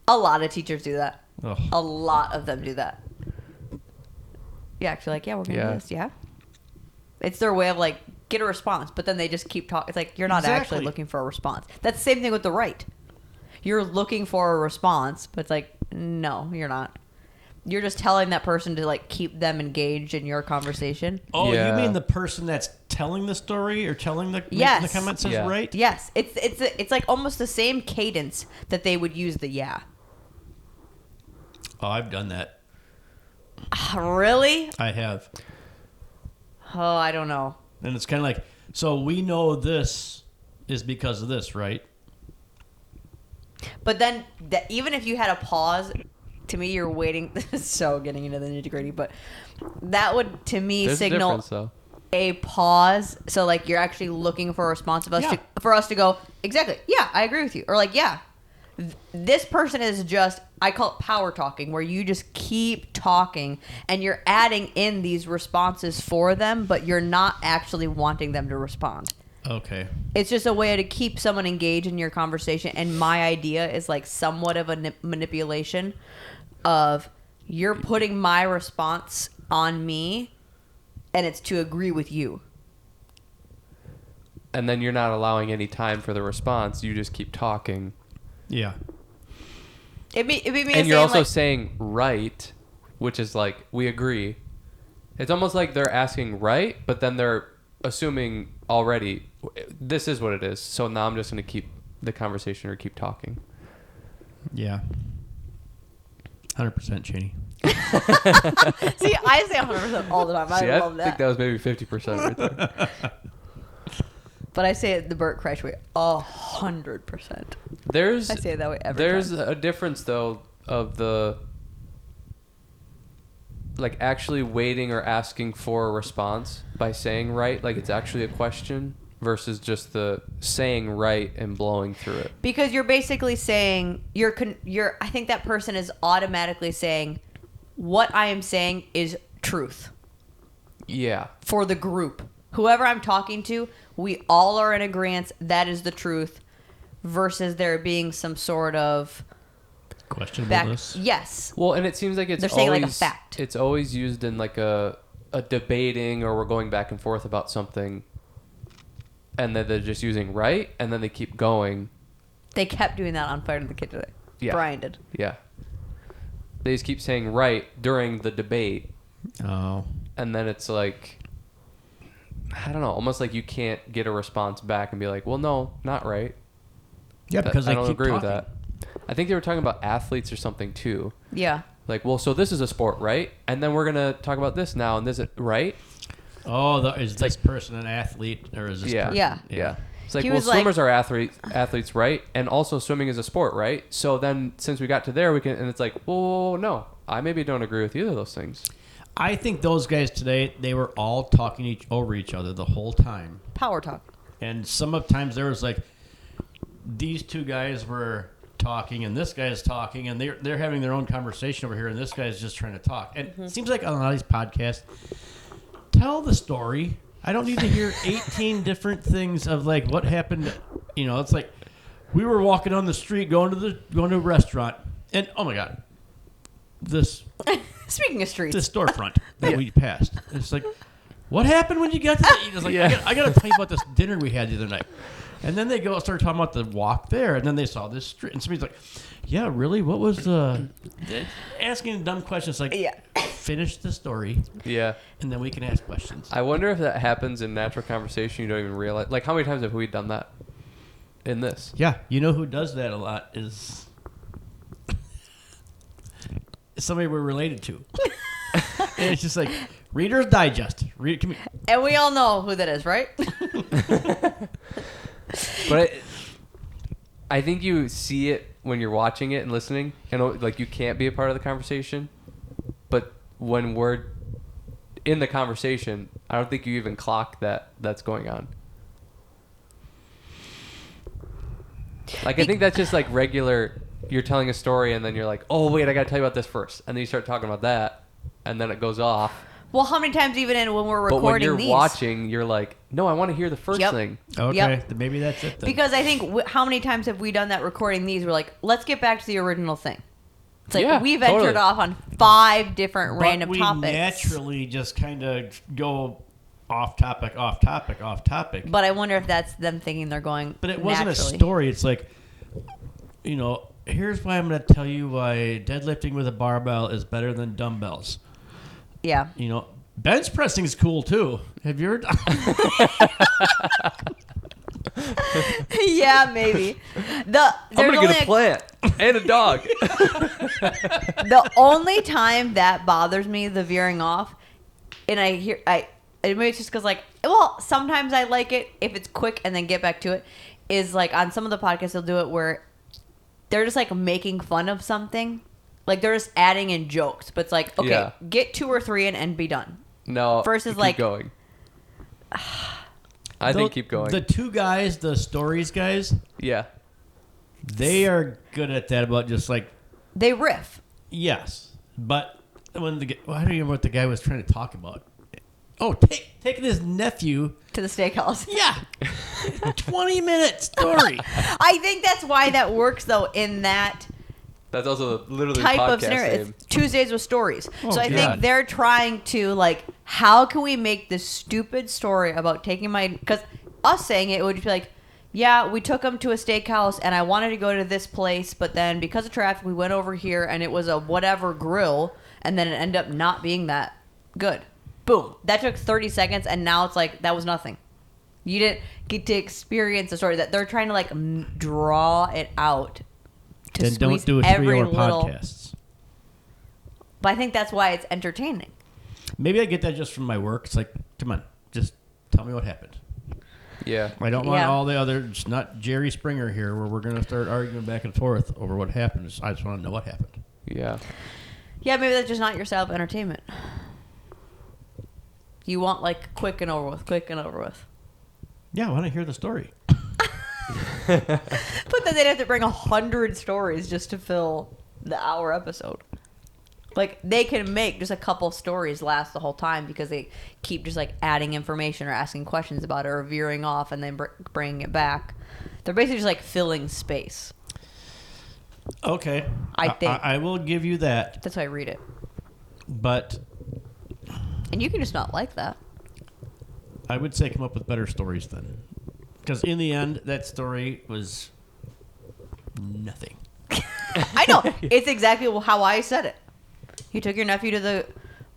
A lot of teachers do that. Oh. A lot of them do that. Yeah, actually, like, yeah, we're gonna do this. Yeah. It's their way of like get a response, but then they just keep talking. It's like you're not Exactly. actually looking for a response. That's the same thing with the right. You're looking for a response, but it's like no, you're not. You're just telling that person to like keep them engaged in your conversation. Oh, Yeah. you mean the person that's telling the story or telling the Yes. making the comment says Yeah. right? Yes, it's like almost the same cadence that they would use the yeah. Oh, I've done that. Really? I have. Oh, I don't know. And it's kind of like, so we know this is because of this, right? But then, even if you had a pause, to me, you're waiting. This is so getting into the nitty gritty, but that would, to me, There's a signal difference, though. a pause. So, like, you're actually looking for a response of us Yeah. for us to go, exactly, yeah, I agree with you. Or, like, yeah, this person is just, I call it power talking, where you just keep talking and you're adding in these responses for them, but you're not actually wanting them to respond. Okay. It's just a way to keep someone engaged in your conversation. And my idea is like somewhat of a manipulation of you're putting my response on me and it's to agree with you. And then you're not allowing any time for the response. You just keep talking. Yeah. It'd be me And you're saying, also like, saying right, which is like, we agree. It's almost like they're asking right, but then they're assuming already, this is what it is. So now I'm just going to keep the conversation or keep talking. Yeah. 100% Cheney. see, I say 100% all the time. See, I I love think that was maybe 50% right there. But I say it the Burt Kreischer way 100%. There's I say it that way every There's time. a difference though of the like actually waiting or asking for a response by saying right, like it's actually a question versus just the saying right and blowing through it. Because you're basically saying you're I think that person is automatically saying what I am saying is truth Yeah. for the group. Whoever I'm talking to, we all are in agreement that is the truth. versus there being some sort of questionableness. Yes. Well, and it seems like They're saying like a fact. It's always used in like a debating, or we're going back and forth about something, and then they're just using right, and then they keep going. They kept doing that on Fighter the Kid today. Yeah. Brian did. Yeah. They just keep saying right during the debate. Oh. And then it's like, I don't know, almost like you can't get a response back and be like, well, no, not right. Yeah, because I they don't keep agree talking. with that. I think they were talking about athletes or something too. Yeah. Like, well, so this is a sport, right? And then we're going to talk about this now, and this is right? Oh, is this person an athlete, or is this person? Yeah. It's like, He well, was like- swimmers are athletes, right? And also swimming is a sport, right? So then since we got to there, we can, and it's like, whoa, no, I maybe don't agree with either of those things. I think those guys today, they were all talking over each other the whole time. Power talk. And sometimes there was like, these two guys were talking, and this guy's talking, and they're having their own conversation over here, and this guy's just trying to talk. And it seems like on a lot of these podcasts, tell the story. I don't need to hear 18 different things of like what happened. You know, it's like we were walking on the street going to a restaurant, and oh my god, this Speaking of streets. this storefront that we passed. It's like, what happened when you got to the? It's like, I got to tell you about this dinner we had the other night. And then they start talking about the walk there, and then they saw this street, and somebody's like, "Yeah, really? What was asking dumb questions?" Like, finish the story, and then we can ask questions. I wonder if that happens in natural conversation. You don't even realize. Like, how many times have we done that in this? Yeah, you know who does that a lot is somebody we're related to. And it's just like Reader's Digest. And we all know who that is, right? But I think you see it when you're watching it and listening, and like you can't be a part of the conversation. But when we're in the conversation, I don't think you even clock that's going on. Like, I think that's just like regular. You're telling a story, and then you're like, "Oh wait, I got to tell you about this first," and then you start talking about that, and then it goes off. Well, how many times even when we're recording But when you're these? watching, you're like, "No, I want to hear the first thing." Okay, maybe that's it then. Because I think how many times have we done that recording these? We're like, let's get back to the original thing. It's like we've ventured off on 5 different random we topics. Naturally just kind of go off topic. But I wonder if that's them thinking they're going. But it wasn't naturally. a story. It's like, you know, here's why I'm going to tell you why deadlifting with a barbell is better than dumbbells. Yeah. You know, bench pressing is cool too. Have you ever? Yeah, maybe. I'm gonna get a plant and a dog. The only time that bothers me, the veering off, and maybe it's just because like, well, sometimes I like it if it's quick and then get back to it. Is like on some of the podcasts they'll do it where they're just like making fun of something, like they're just adding in jokes, but it's like, okay, get 2 or 3 in and be done. No, versus keep like going. I think keep going. The two guys, the stories guys, yeah, they are good at that. About just like they riff. Yes, but when I don't even know what the guy was trying to talk about. Oh, taking his nephew to the steakhouse. Yeah, 20-minute story. I think that's why that works though. In that. That's also literally type the podcast of scenario. name. It's Tuesdays with Stories. Oh, so I God. think they're trying to like, how can we make this stupid story about taking my? Because us saying it would be like, yeah, we took him to a steakhouse and I wanted to go to this place, but then because of traffic, we went over here and it was a whatever grill, and then it ended up not being that good. Boom. That took 30 seconds, and now it's like that was nothing. You didn't get to experience the story. That they're trying to like draw it out. Then don't do a 3-hour podcasts. But I think that's why it's entertaining. Maybe I get that just from my work. It's like, come on, just tell me what happened. Yeah. I don't want all the other, it's not Jerry Springer here where we're going to start arguing back and forth over what happened. I just want to know what happened. Yeah. Yeah, maybe that's just not your style of entertainment. You want like quick and over with. Yeah, I want to hear the story. But then they'd have to bring 100 stories just to fill the hour episode. Like, they can make just a couple stories last the whole time because they keep just like adding information or asking questions about it or veering off and then bringing it back. They're basically just like filling space. Okay. I think. I will give you that. That's how I read it. But And you can just not like that. I would say come up with better stories then. Because in the end, that story was nothing. I know. It's exactly how I said it. You took your nephew to the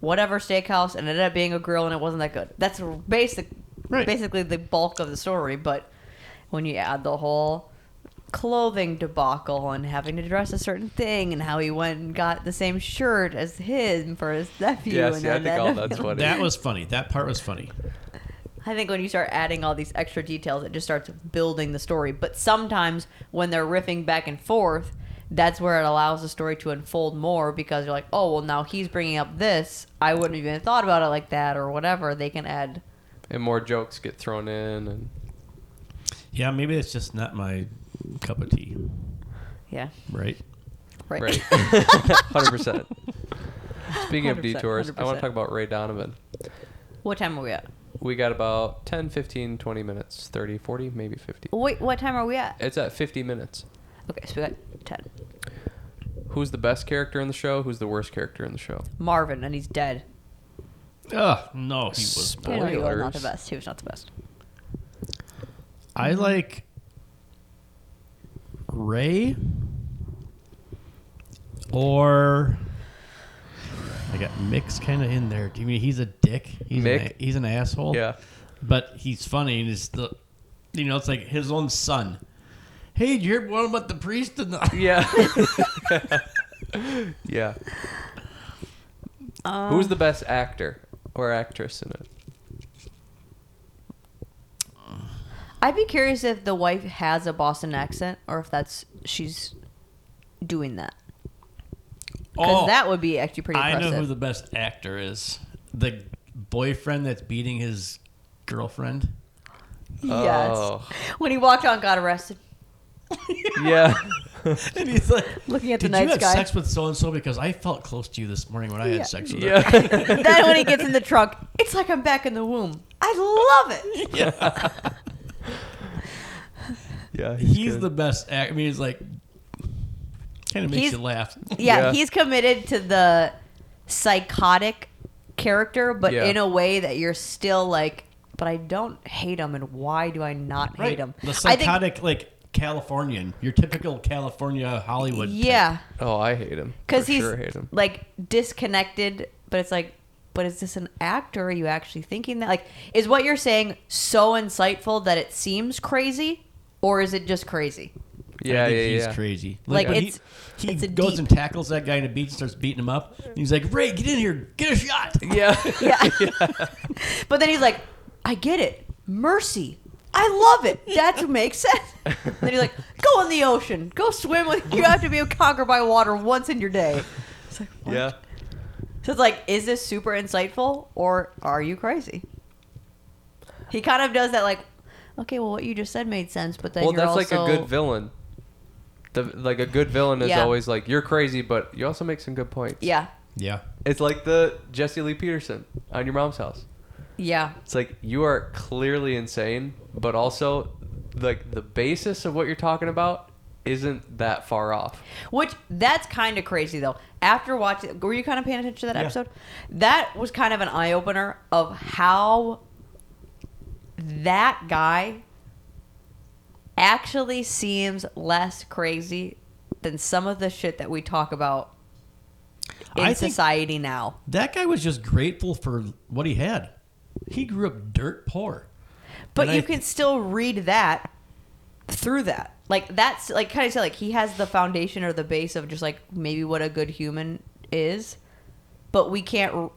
whatever steakhouse and it ended up being a grill and it wasn't that good. That's basically the bulk of the story. But when you add the whole clothing debacle and having to dress a certain thing and how he went and got the same shirt as him for his nephew. Yeah, and see, I think all that's funny. That was funny. That part was funny. I think when you start adding all these extra details, it just starts building the story. But sometimes when they're riffing back and forth, that's where it allows the story to unfold more because you're like, oh, well, now he's bringing up this. I wouldn't have even thought about it like that or whatever. They can add. And more jokes get thrown in. And Yeah, maybe it's just not my cup of tea. Yeah. Right? Right. 100%. Speaking of 100%, detours, I want 100%. to talk about Ray Donovan. What time are we at? We got about 10, 15, 20 minutes, 30, 40, maybe 50. Wait, what time are we at? It's at 50 minutes. Okay, so we got 10. Who's the best character in the show? Who's the worst character in the show? Marvin, and he's dead. Oh, no, he was No, not. he was not the Spoilers. best. He was not the best. I like Ray or I got Mick's kind of in there. I mean, he's a dick. Mick? He's an asshole. Yeah. But he's funny and it's it's like his own son. Hey, did you hear one about the priest? And the Yeah. Yeah. Who's the best actor or actress in it? I'd be curious if the wife has a Boston accent or if she's doing that. Because that would be actually pretty I impressive. know who the best actor is. The boyfriend that's beating his girlfriend. Yes. Oh. When he walked out and got arrested. Yeah. And he's like, Looking at the did night you have sky. sex with so-and-so? Because I felt close to you this morning when I Yeah. had sex with her. Yeah. Then when he gets in the trunk, it's like I'm back in the womb. I love it. Yeah. He's good. the best actor. I mean, he's like, kind of makes He's- you laugh. Yeah, Yeah. he's committed to the psychotic character, but Yeah. in a way that you're still like, but I don't hate him, and why do I not hate him? The I think, psychotic, like, Californian. Your typical California Hollywood type. yeah, Oh, I hate him. because For he's sure hate him. like disconnected, but it's like, but is this an actor? Are you actually thinking that? Like, is what you're saying so insightful that it seems crazy, or is it just crazy? Yeah, I think yeah, he's yeah. crazy. Like, when it's he a goes deep- and tackles that guy in the beach and starts beating him up. And he's like, Ray, get in here. Get a shot. Yeah. Yeah. But then he's like, I get it. Mercy. I love it. That's what makes sense. Then he's like, go in the ocean. Go swim with. You have to be conquered by water once in your day. It's like, what? Yeah. So it's like, is this super insightful or are you crazy? He kind of does that like, okay, well, what you just said made sense, but then Well, you're that's also like a good villain. Like a good villain is Yeah. always like, you're crazy, but you also make some good points. Yeah. Yeah. It's like the Jesse Lee Peterson on Your Mom's House. Yeah. It's like, you are clearly insane, but also like the basis of what you're talking about isn't that far off. Which, that's kind of crazy, though. After watching, were you kind of paying attention to that Yeah. episode? That was kind of an eye-opener of how that guy actually seems less crazy than some of the shit that we talk about in I think- society now. That guy was just grateful for what he had. He grew up dirt poor. But And you I- can still read that through that. Like, that's, like, kind of say, like, he has the foundation or the base of just, like, maybe what a good human is. But we can't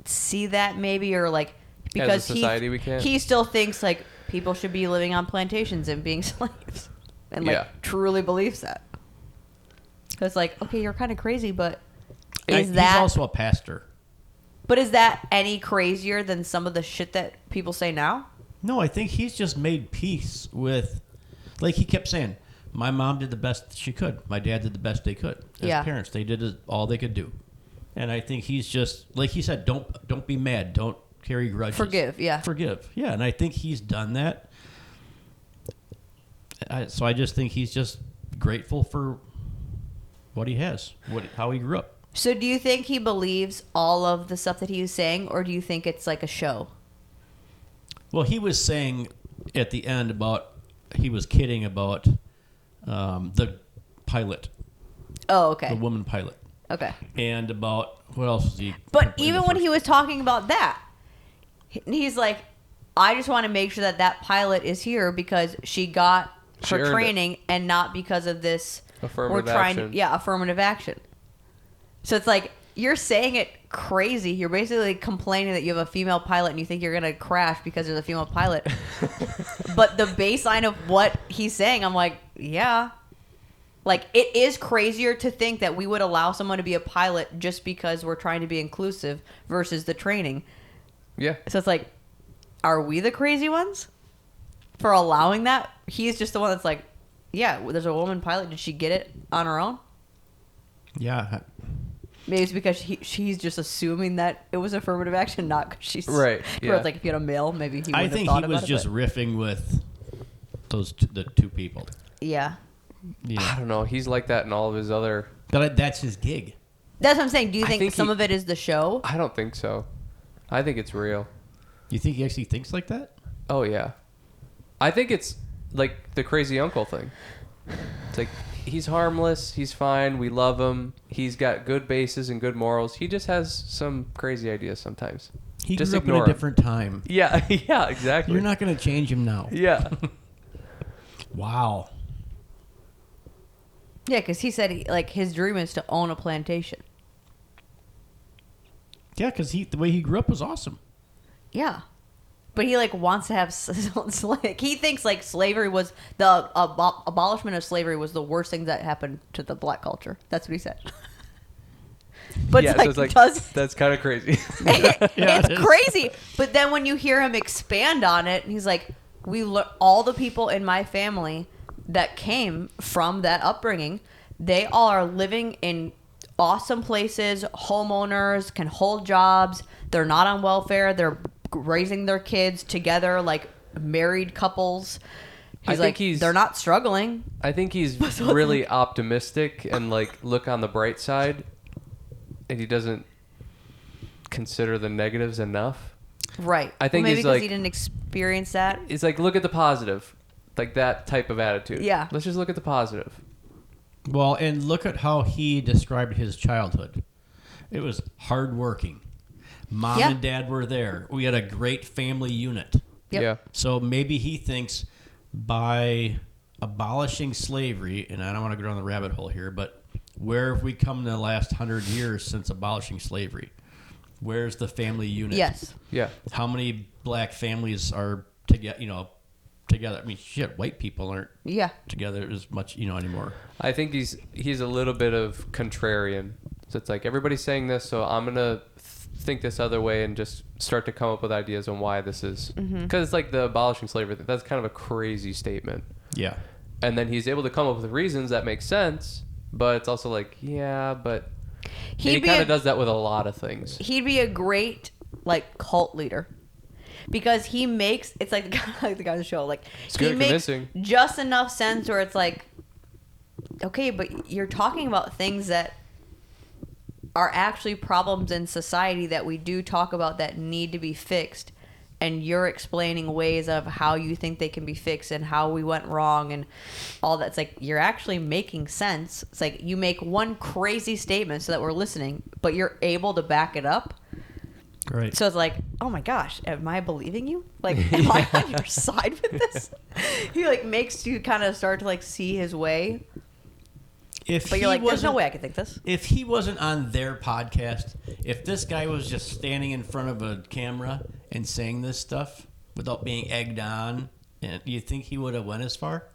see that, maybe, or, like, because society, we can't. he still thinks, like, people should be living on plantations and being slaves. And, like, Yeah. truly believes that. Because, like, okay, you're kind of crazy, but is He's that... also a pastor. But is that any crazier than some of the shit that people say now? No, I think he's just made peace with, like he kept saying, my mom did the best she could. My dad did the best they could. As Yeah. parents, they did all they could do. And I think he's just, like he said, don't be mad. Don't carry grudges. Forgive, yeah. Forgive. Yeah, and I think he's done that. So I just think he's just grateful for what he has, how he grew up. So do you think he believes all of the stuff that he was saying, or do you think it's like a show? Well, he was saying at the end he was kidding about the pilot, Oh, okay. the woman pilot, Okay. and about what else was he? But even when he was talking about that, he's like, I just want to make sure that pilot is here because she got She her earned training and not because of this. Affirmative action. Affirmative action. So it's like, you're saying it crazy. You're basically complaining that you have a female pilot and you think you're going to crash because there's a female pilot. But the baseline of what he's saying, I'm like, yeah. Like, it is crazier to think that we would allow someone to be a pilot just because we're trying to be inclusive versus the training. Yeah. So it's like, are we the crazy ones for allowing that? He's just the one that's like, yeah, there's a woman pilot. Did she get it on her own? Yeah. Maybe it's because she's just assuming that it was affirmative action, not because she's right. Yeah. Yeah. It's like if you had a male, maybe he. I Wouldn't think have thought he was about just it, riffing with the two people. but- yeah, Yeah. I don't know. He's like that in all of his other. But that's his gig. that's what I'm saying. Do you I think, think some he- of it is the show? I don't think so. I think it's real. You think he actually thinks like that? Oh yeah. I think it's like the crazy uncle thing. It's like he's harmless. He's fine. We love him. He's got good bases and good morals. He just has some crazy ideas sometimes. He Just grew up in ignore a him. different time. Yeah. Yeah. Exactly. You're not going to change him now. Yeah. Wow. Yeah, because he said his dream is to own a plantation. Yeah, because the way he grew up was awesome. Yeah, but he wants to have he thinks slavery was the abolishment of slavery was the worst thing that happened to the black culture. That's what he said. But yeah. So it's that's kind of crazy. Yeah, it it's is. crazy. But then when you hear him expand on it, he's like, all the people in my family that came from that upbringing, they all are living in awesome places, homeowners, can hold jobs. They're not on welfare. They're raising their kids together like married couples. They're not struggling. I think he's really optimistic and look on the bright side, and he doesn't consider the negatives enough. Right. I think maybe he's because he didn't experience that. It's look at the positive, that type of attitude. Yeah. Let's just look at the positive. Well, and look at how he described his childhood. It was hardworking. Mom Yeah. and dad were there. We had a great family unit. Yep. Yeah. So maybe he thinks by abolishing slavery, and I don't want to go down the rabbit hole here, but where have we come in the last 100 years since abolishing slavery? Where's the family unit? Yes. Yeah. How many black families are together? Together. I mean, shit, white people aren't Yeah. together as much, anymore. I think he's a little bit of contrarian. So it's everybody's saying this, so I'm gonna think this other way and just start to come up with ideas on why this is. Because it's the abolishing slavery. That's kind of a crazy statement. Yeah. And then he's able to come up with reasons that make sense, but it's also yeah, but he kind of does that with a lot of things. He'd be a great cult leader. Because he makes it's the guy on the show It's he good at makes convincing. just enough sense where it's okay, but you're talking about things that are actually problems in society that we do talk about that need to be fixed, and you're explaining ways of how you think they can be fixed and how we went wrong and all that. It's you're actually making sense. It's you make one crazy statement so that we're listening, but you're able to back it up. Great. So it's oh my gosh, am I believing you? Am I on your side with this? He makes you kind of start to see his way. But you're there's no way I could think this. If he wasn't on their podcast, if this guy was just standing in front of a camera and saying this stuff without being egged on, do you think he would have went as far?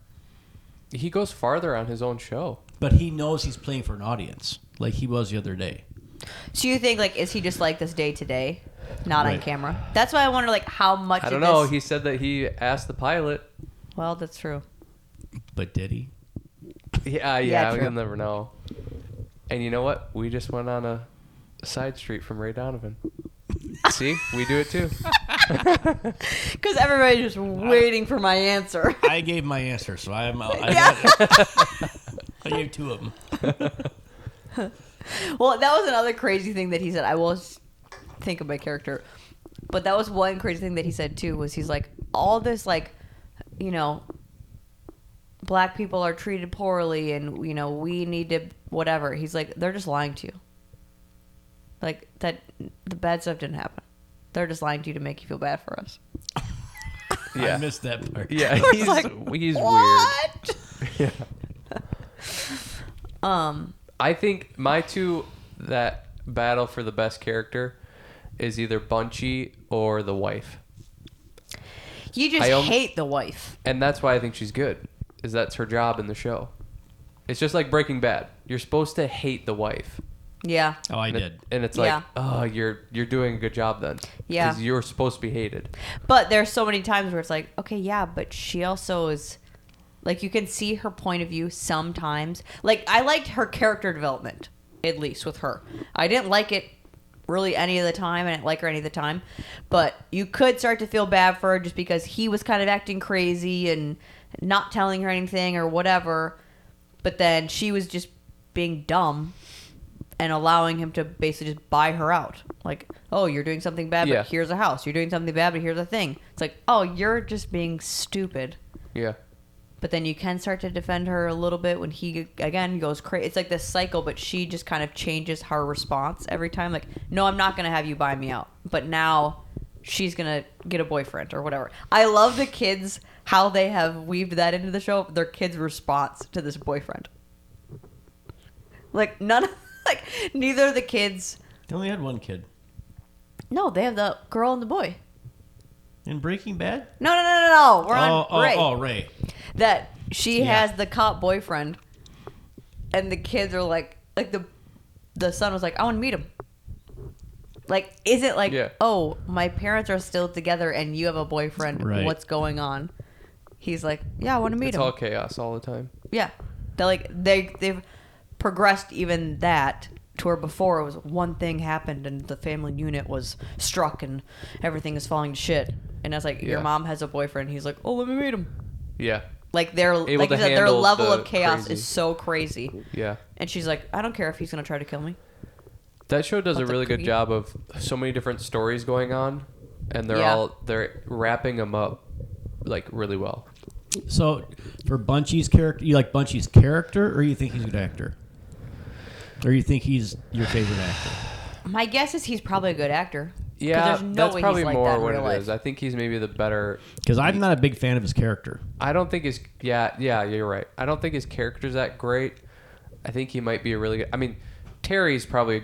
He goes farther on his own show. But he knows he's playing for an audience, like he was the other day. So you think is he just like this day to day, not on Right. camera? That's why I wonder how much. I don't of know. this- He said that he asked the pilot. Well, that's true. But did he? Yeah, true. we'll never know. And you know what? We just went on a side street from Ray Donovan. See? We do it too. Because everybody's just waiting for my answer. I gave my answer, so I gave two of them. Well, that was another crazy thing that he said. I will think of my character. But that was one crazy thing that he said, too, was he's like, all this, like, you know, black people are treated poorly and, you know, we need to whatever. He's like, they're just lying to you. Like, that the bad stuff didn't happen. They're just lying to you to make you feel bad for us. I missed that part. Yeah, he's weird. What? Yeah. I think my two that battle for the best character is either Bunchy or the wife. You just hate the wife. And that's why I think she's good. Is that's her job in the show. It's just like Breaking Bad. You're supposed to hate the wife. Yeah. Oh, I did. And it's like, oh, you're doing a good job then. Yeah. Because you're supposed to be hated. But there's so many times where it's like, okay, yeah, but she also is, like, you can see her point of view sometimes. Like, I liked her character development, at least with her. I didn't like it really any of the time. I didn't like her any of the time. But you could start to feel bad for her just because he was kind of acting crazy and not telling her anything or whatever. But then she was just being dumb and allowing him to basically just buy her out. Like, oh, you're doing something bad, but here's a house. You're doing something bad, but here's a thing. It's like, oh, you're just being stupid. Yeah. But then you can start to defend her a little bit when he, again, goes crazy. It's like this cycle, but she just kind of changes her response every time. Like, no, I'm not going to have you buy me out. But now she's going to get a boyfriend or whatever. I love the kids, how they have weaved that into the show. Their kids' response to this boyfriend. Like, neither of the kids. They only had one kid. No, they have the girl and the boy. In Breaking Bad? No. We're on Ray. Oh, Ray. That she has the cop boyfriend, and the kids are like the son was like, I want to meet him. Like, is it like, oh, my parents are still together and you have a boyfriend? Right. What's going on? He's like, yeah, I want to meet him. It's all chaos all the time. Yeah, they've progressed even that to where before it was one thing happened and the family unit was struck and everything is falling to shit. And I was like, your mom has a boyfriend. He's like, oh, let me meet him. Yeah. Like their level of chaos is so crazy. Yeah. And she's like, I don't care if he's gonna try to kill me. That show does a really good job of so many different stories going on, and they're wrapping them up like really well. So, for Bunchy's character, you like Bunchy's character, or you think he's a good actor, or you think he's your favorite actor? My guess is he's probably a good actor. Yeah, that's probably like more what it is. I think he's maybe the better. Because I'm not a big fan of his character. I don't think his. Yeah, you're right. I don't think his character's that great. I think he might be a really good. I mean, Terry's probably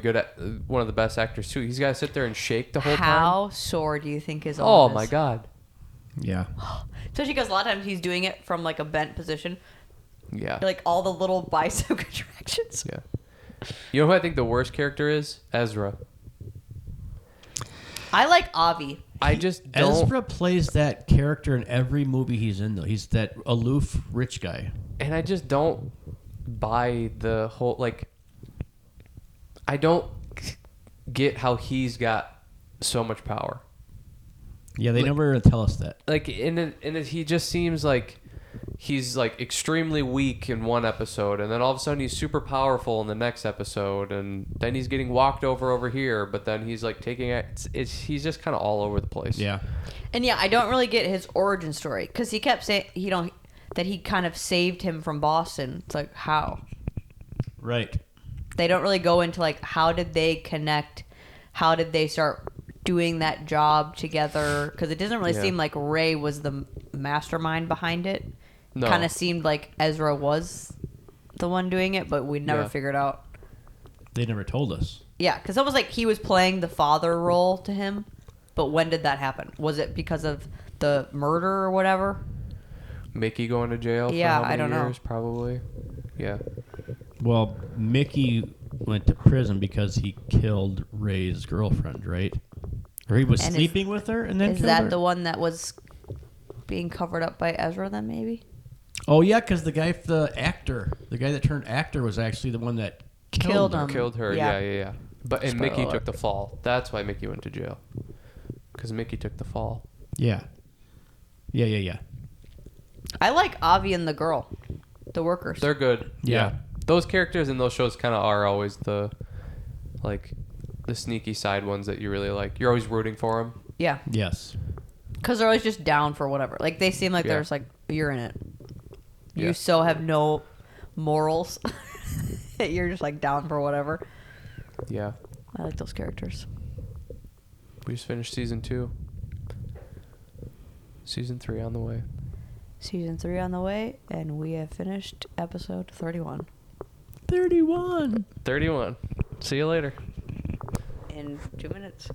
one of the best actors too. He's got to sit there and shake the whole time. How sore do you think his? Oh my god. Yeah. Especially because a lot of times he's doing it from like a bent position. Yeah. Like all the little bicep contractions. Yeah. You know who I think the worst character is? Ezra. I like Avi. I just don't. Ezra plays that character in every movie he's in, though. He's that aloof rich guy. And I just don't buy the whole, like, I don't get how he's got so much power. Yeah, they never tell us that. Like, he just seems like he's like extremely weak in one episode, and then all of a sudden he's super powerful in the next episode, and then he's getting walked over here, but then he's like taking it. He's just kind of all over the place. Yeah. And yeah, I don't really get his origin story because he kept saying that he kind of saved him from Boston. It's like, how? Right. They don't really go into like how did they connect, how did they start doing that job together, because it doesn't really seem like Ray was the mastermind behind it. No. Kind of seemed like Ezra was the one doing it, but we never figured out. They never told us. Yeah, because it was like he was playing the father role to him, but when did that happen? Was it because of the murder or whatever? Mickey going to jail for how many years? Probably. Yeah. Well, Mickey went to prison because he killed Ray's girlfriend, right? Or he was sleeping with her and then killed her? Is that the one that was being covered up by Ezra then, maybe? Oh, yeah, because the guy that turned actor was actually the one that killed her. Killed her, yeah. But Mickey took the fall. That's why Mickey went to jail. because Mickey took the fall. Yeah. Yeah. I like Avi and the girl, the workers. They're good. Yeah. Those characters in those shows kind of are always the sneaky side ones that you really like. You're always rooting for them. Yeah. Yes. Because they're always just down for whatever. Like, they seem like they're just like, you're in it. You Yeah. so have no morals. You're just like down for whatever. Yeah. I like those characters. We just finished season 2. Season 3 on the way. Season 3 on the way, and we have finished episode 31. 31. 31. See you later. In 2 minutes.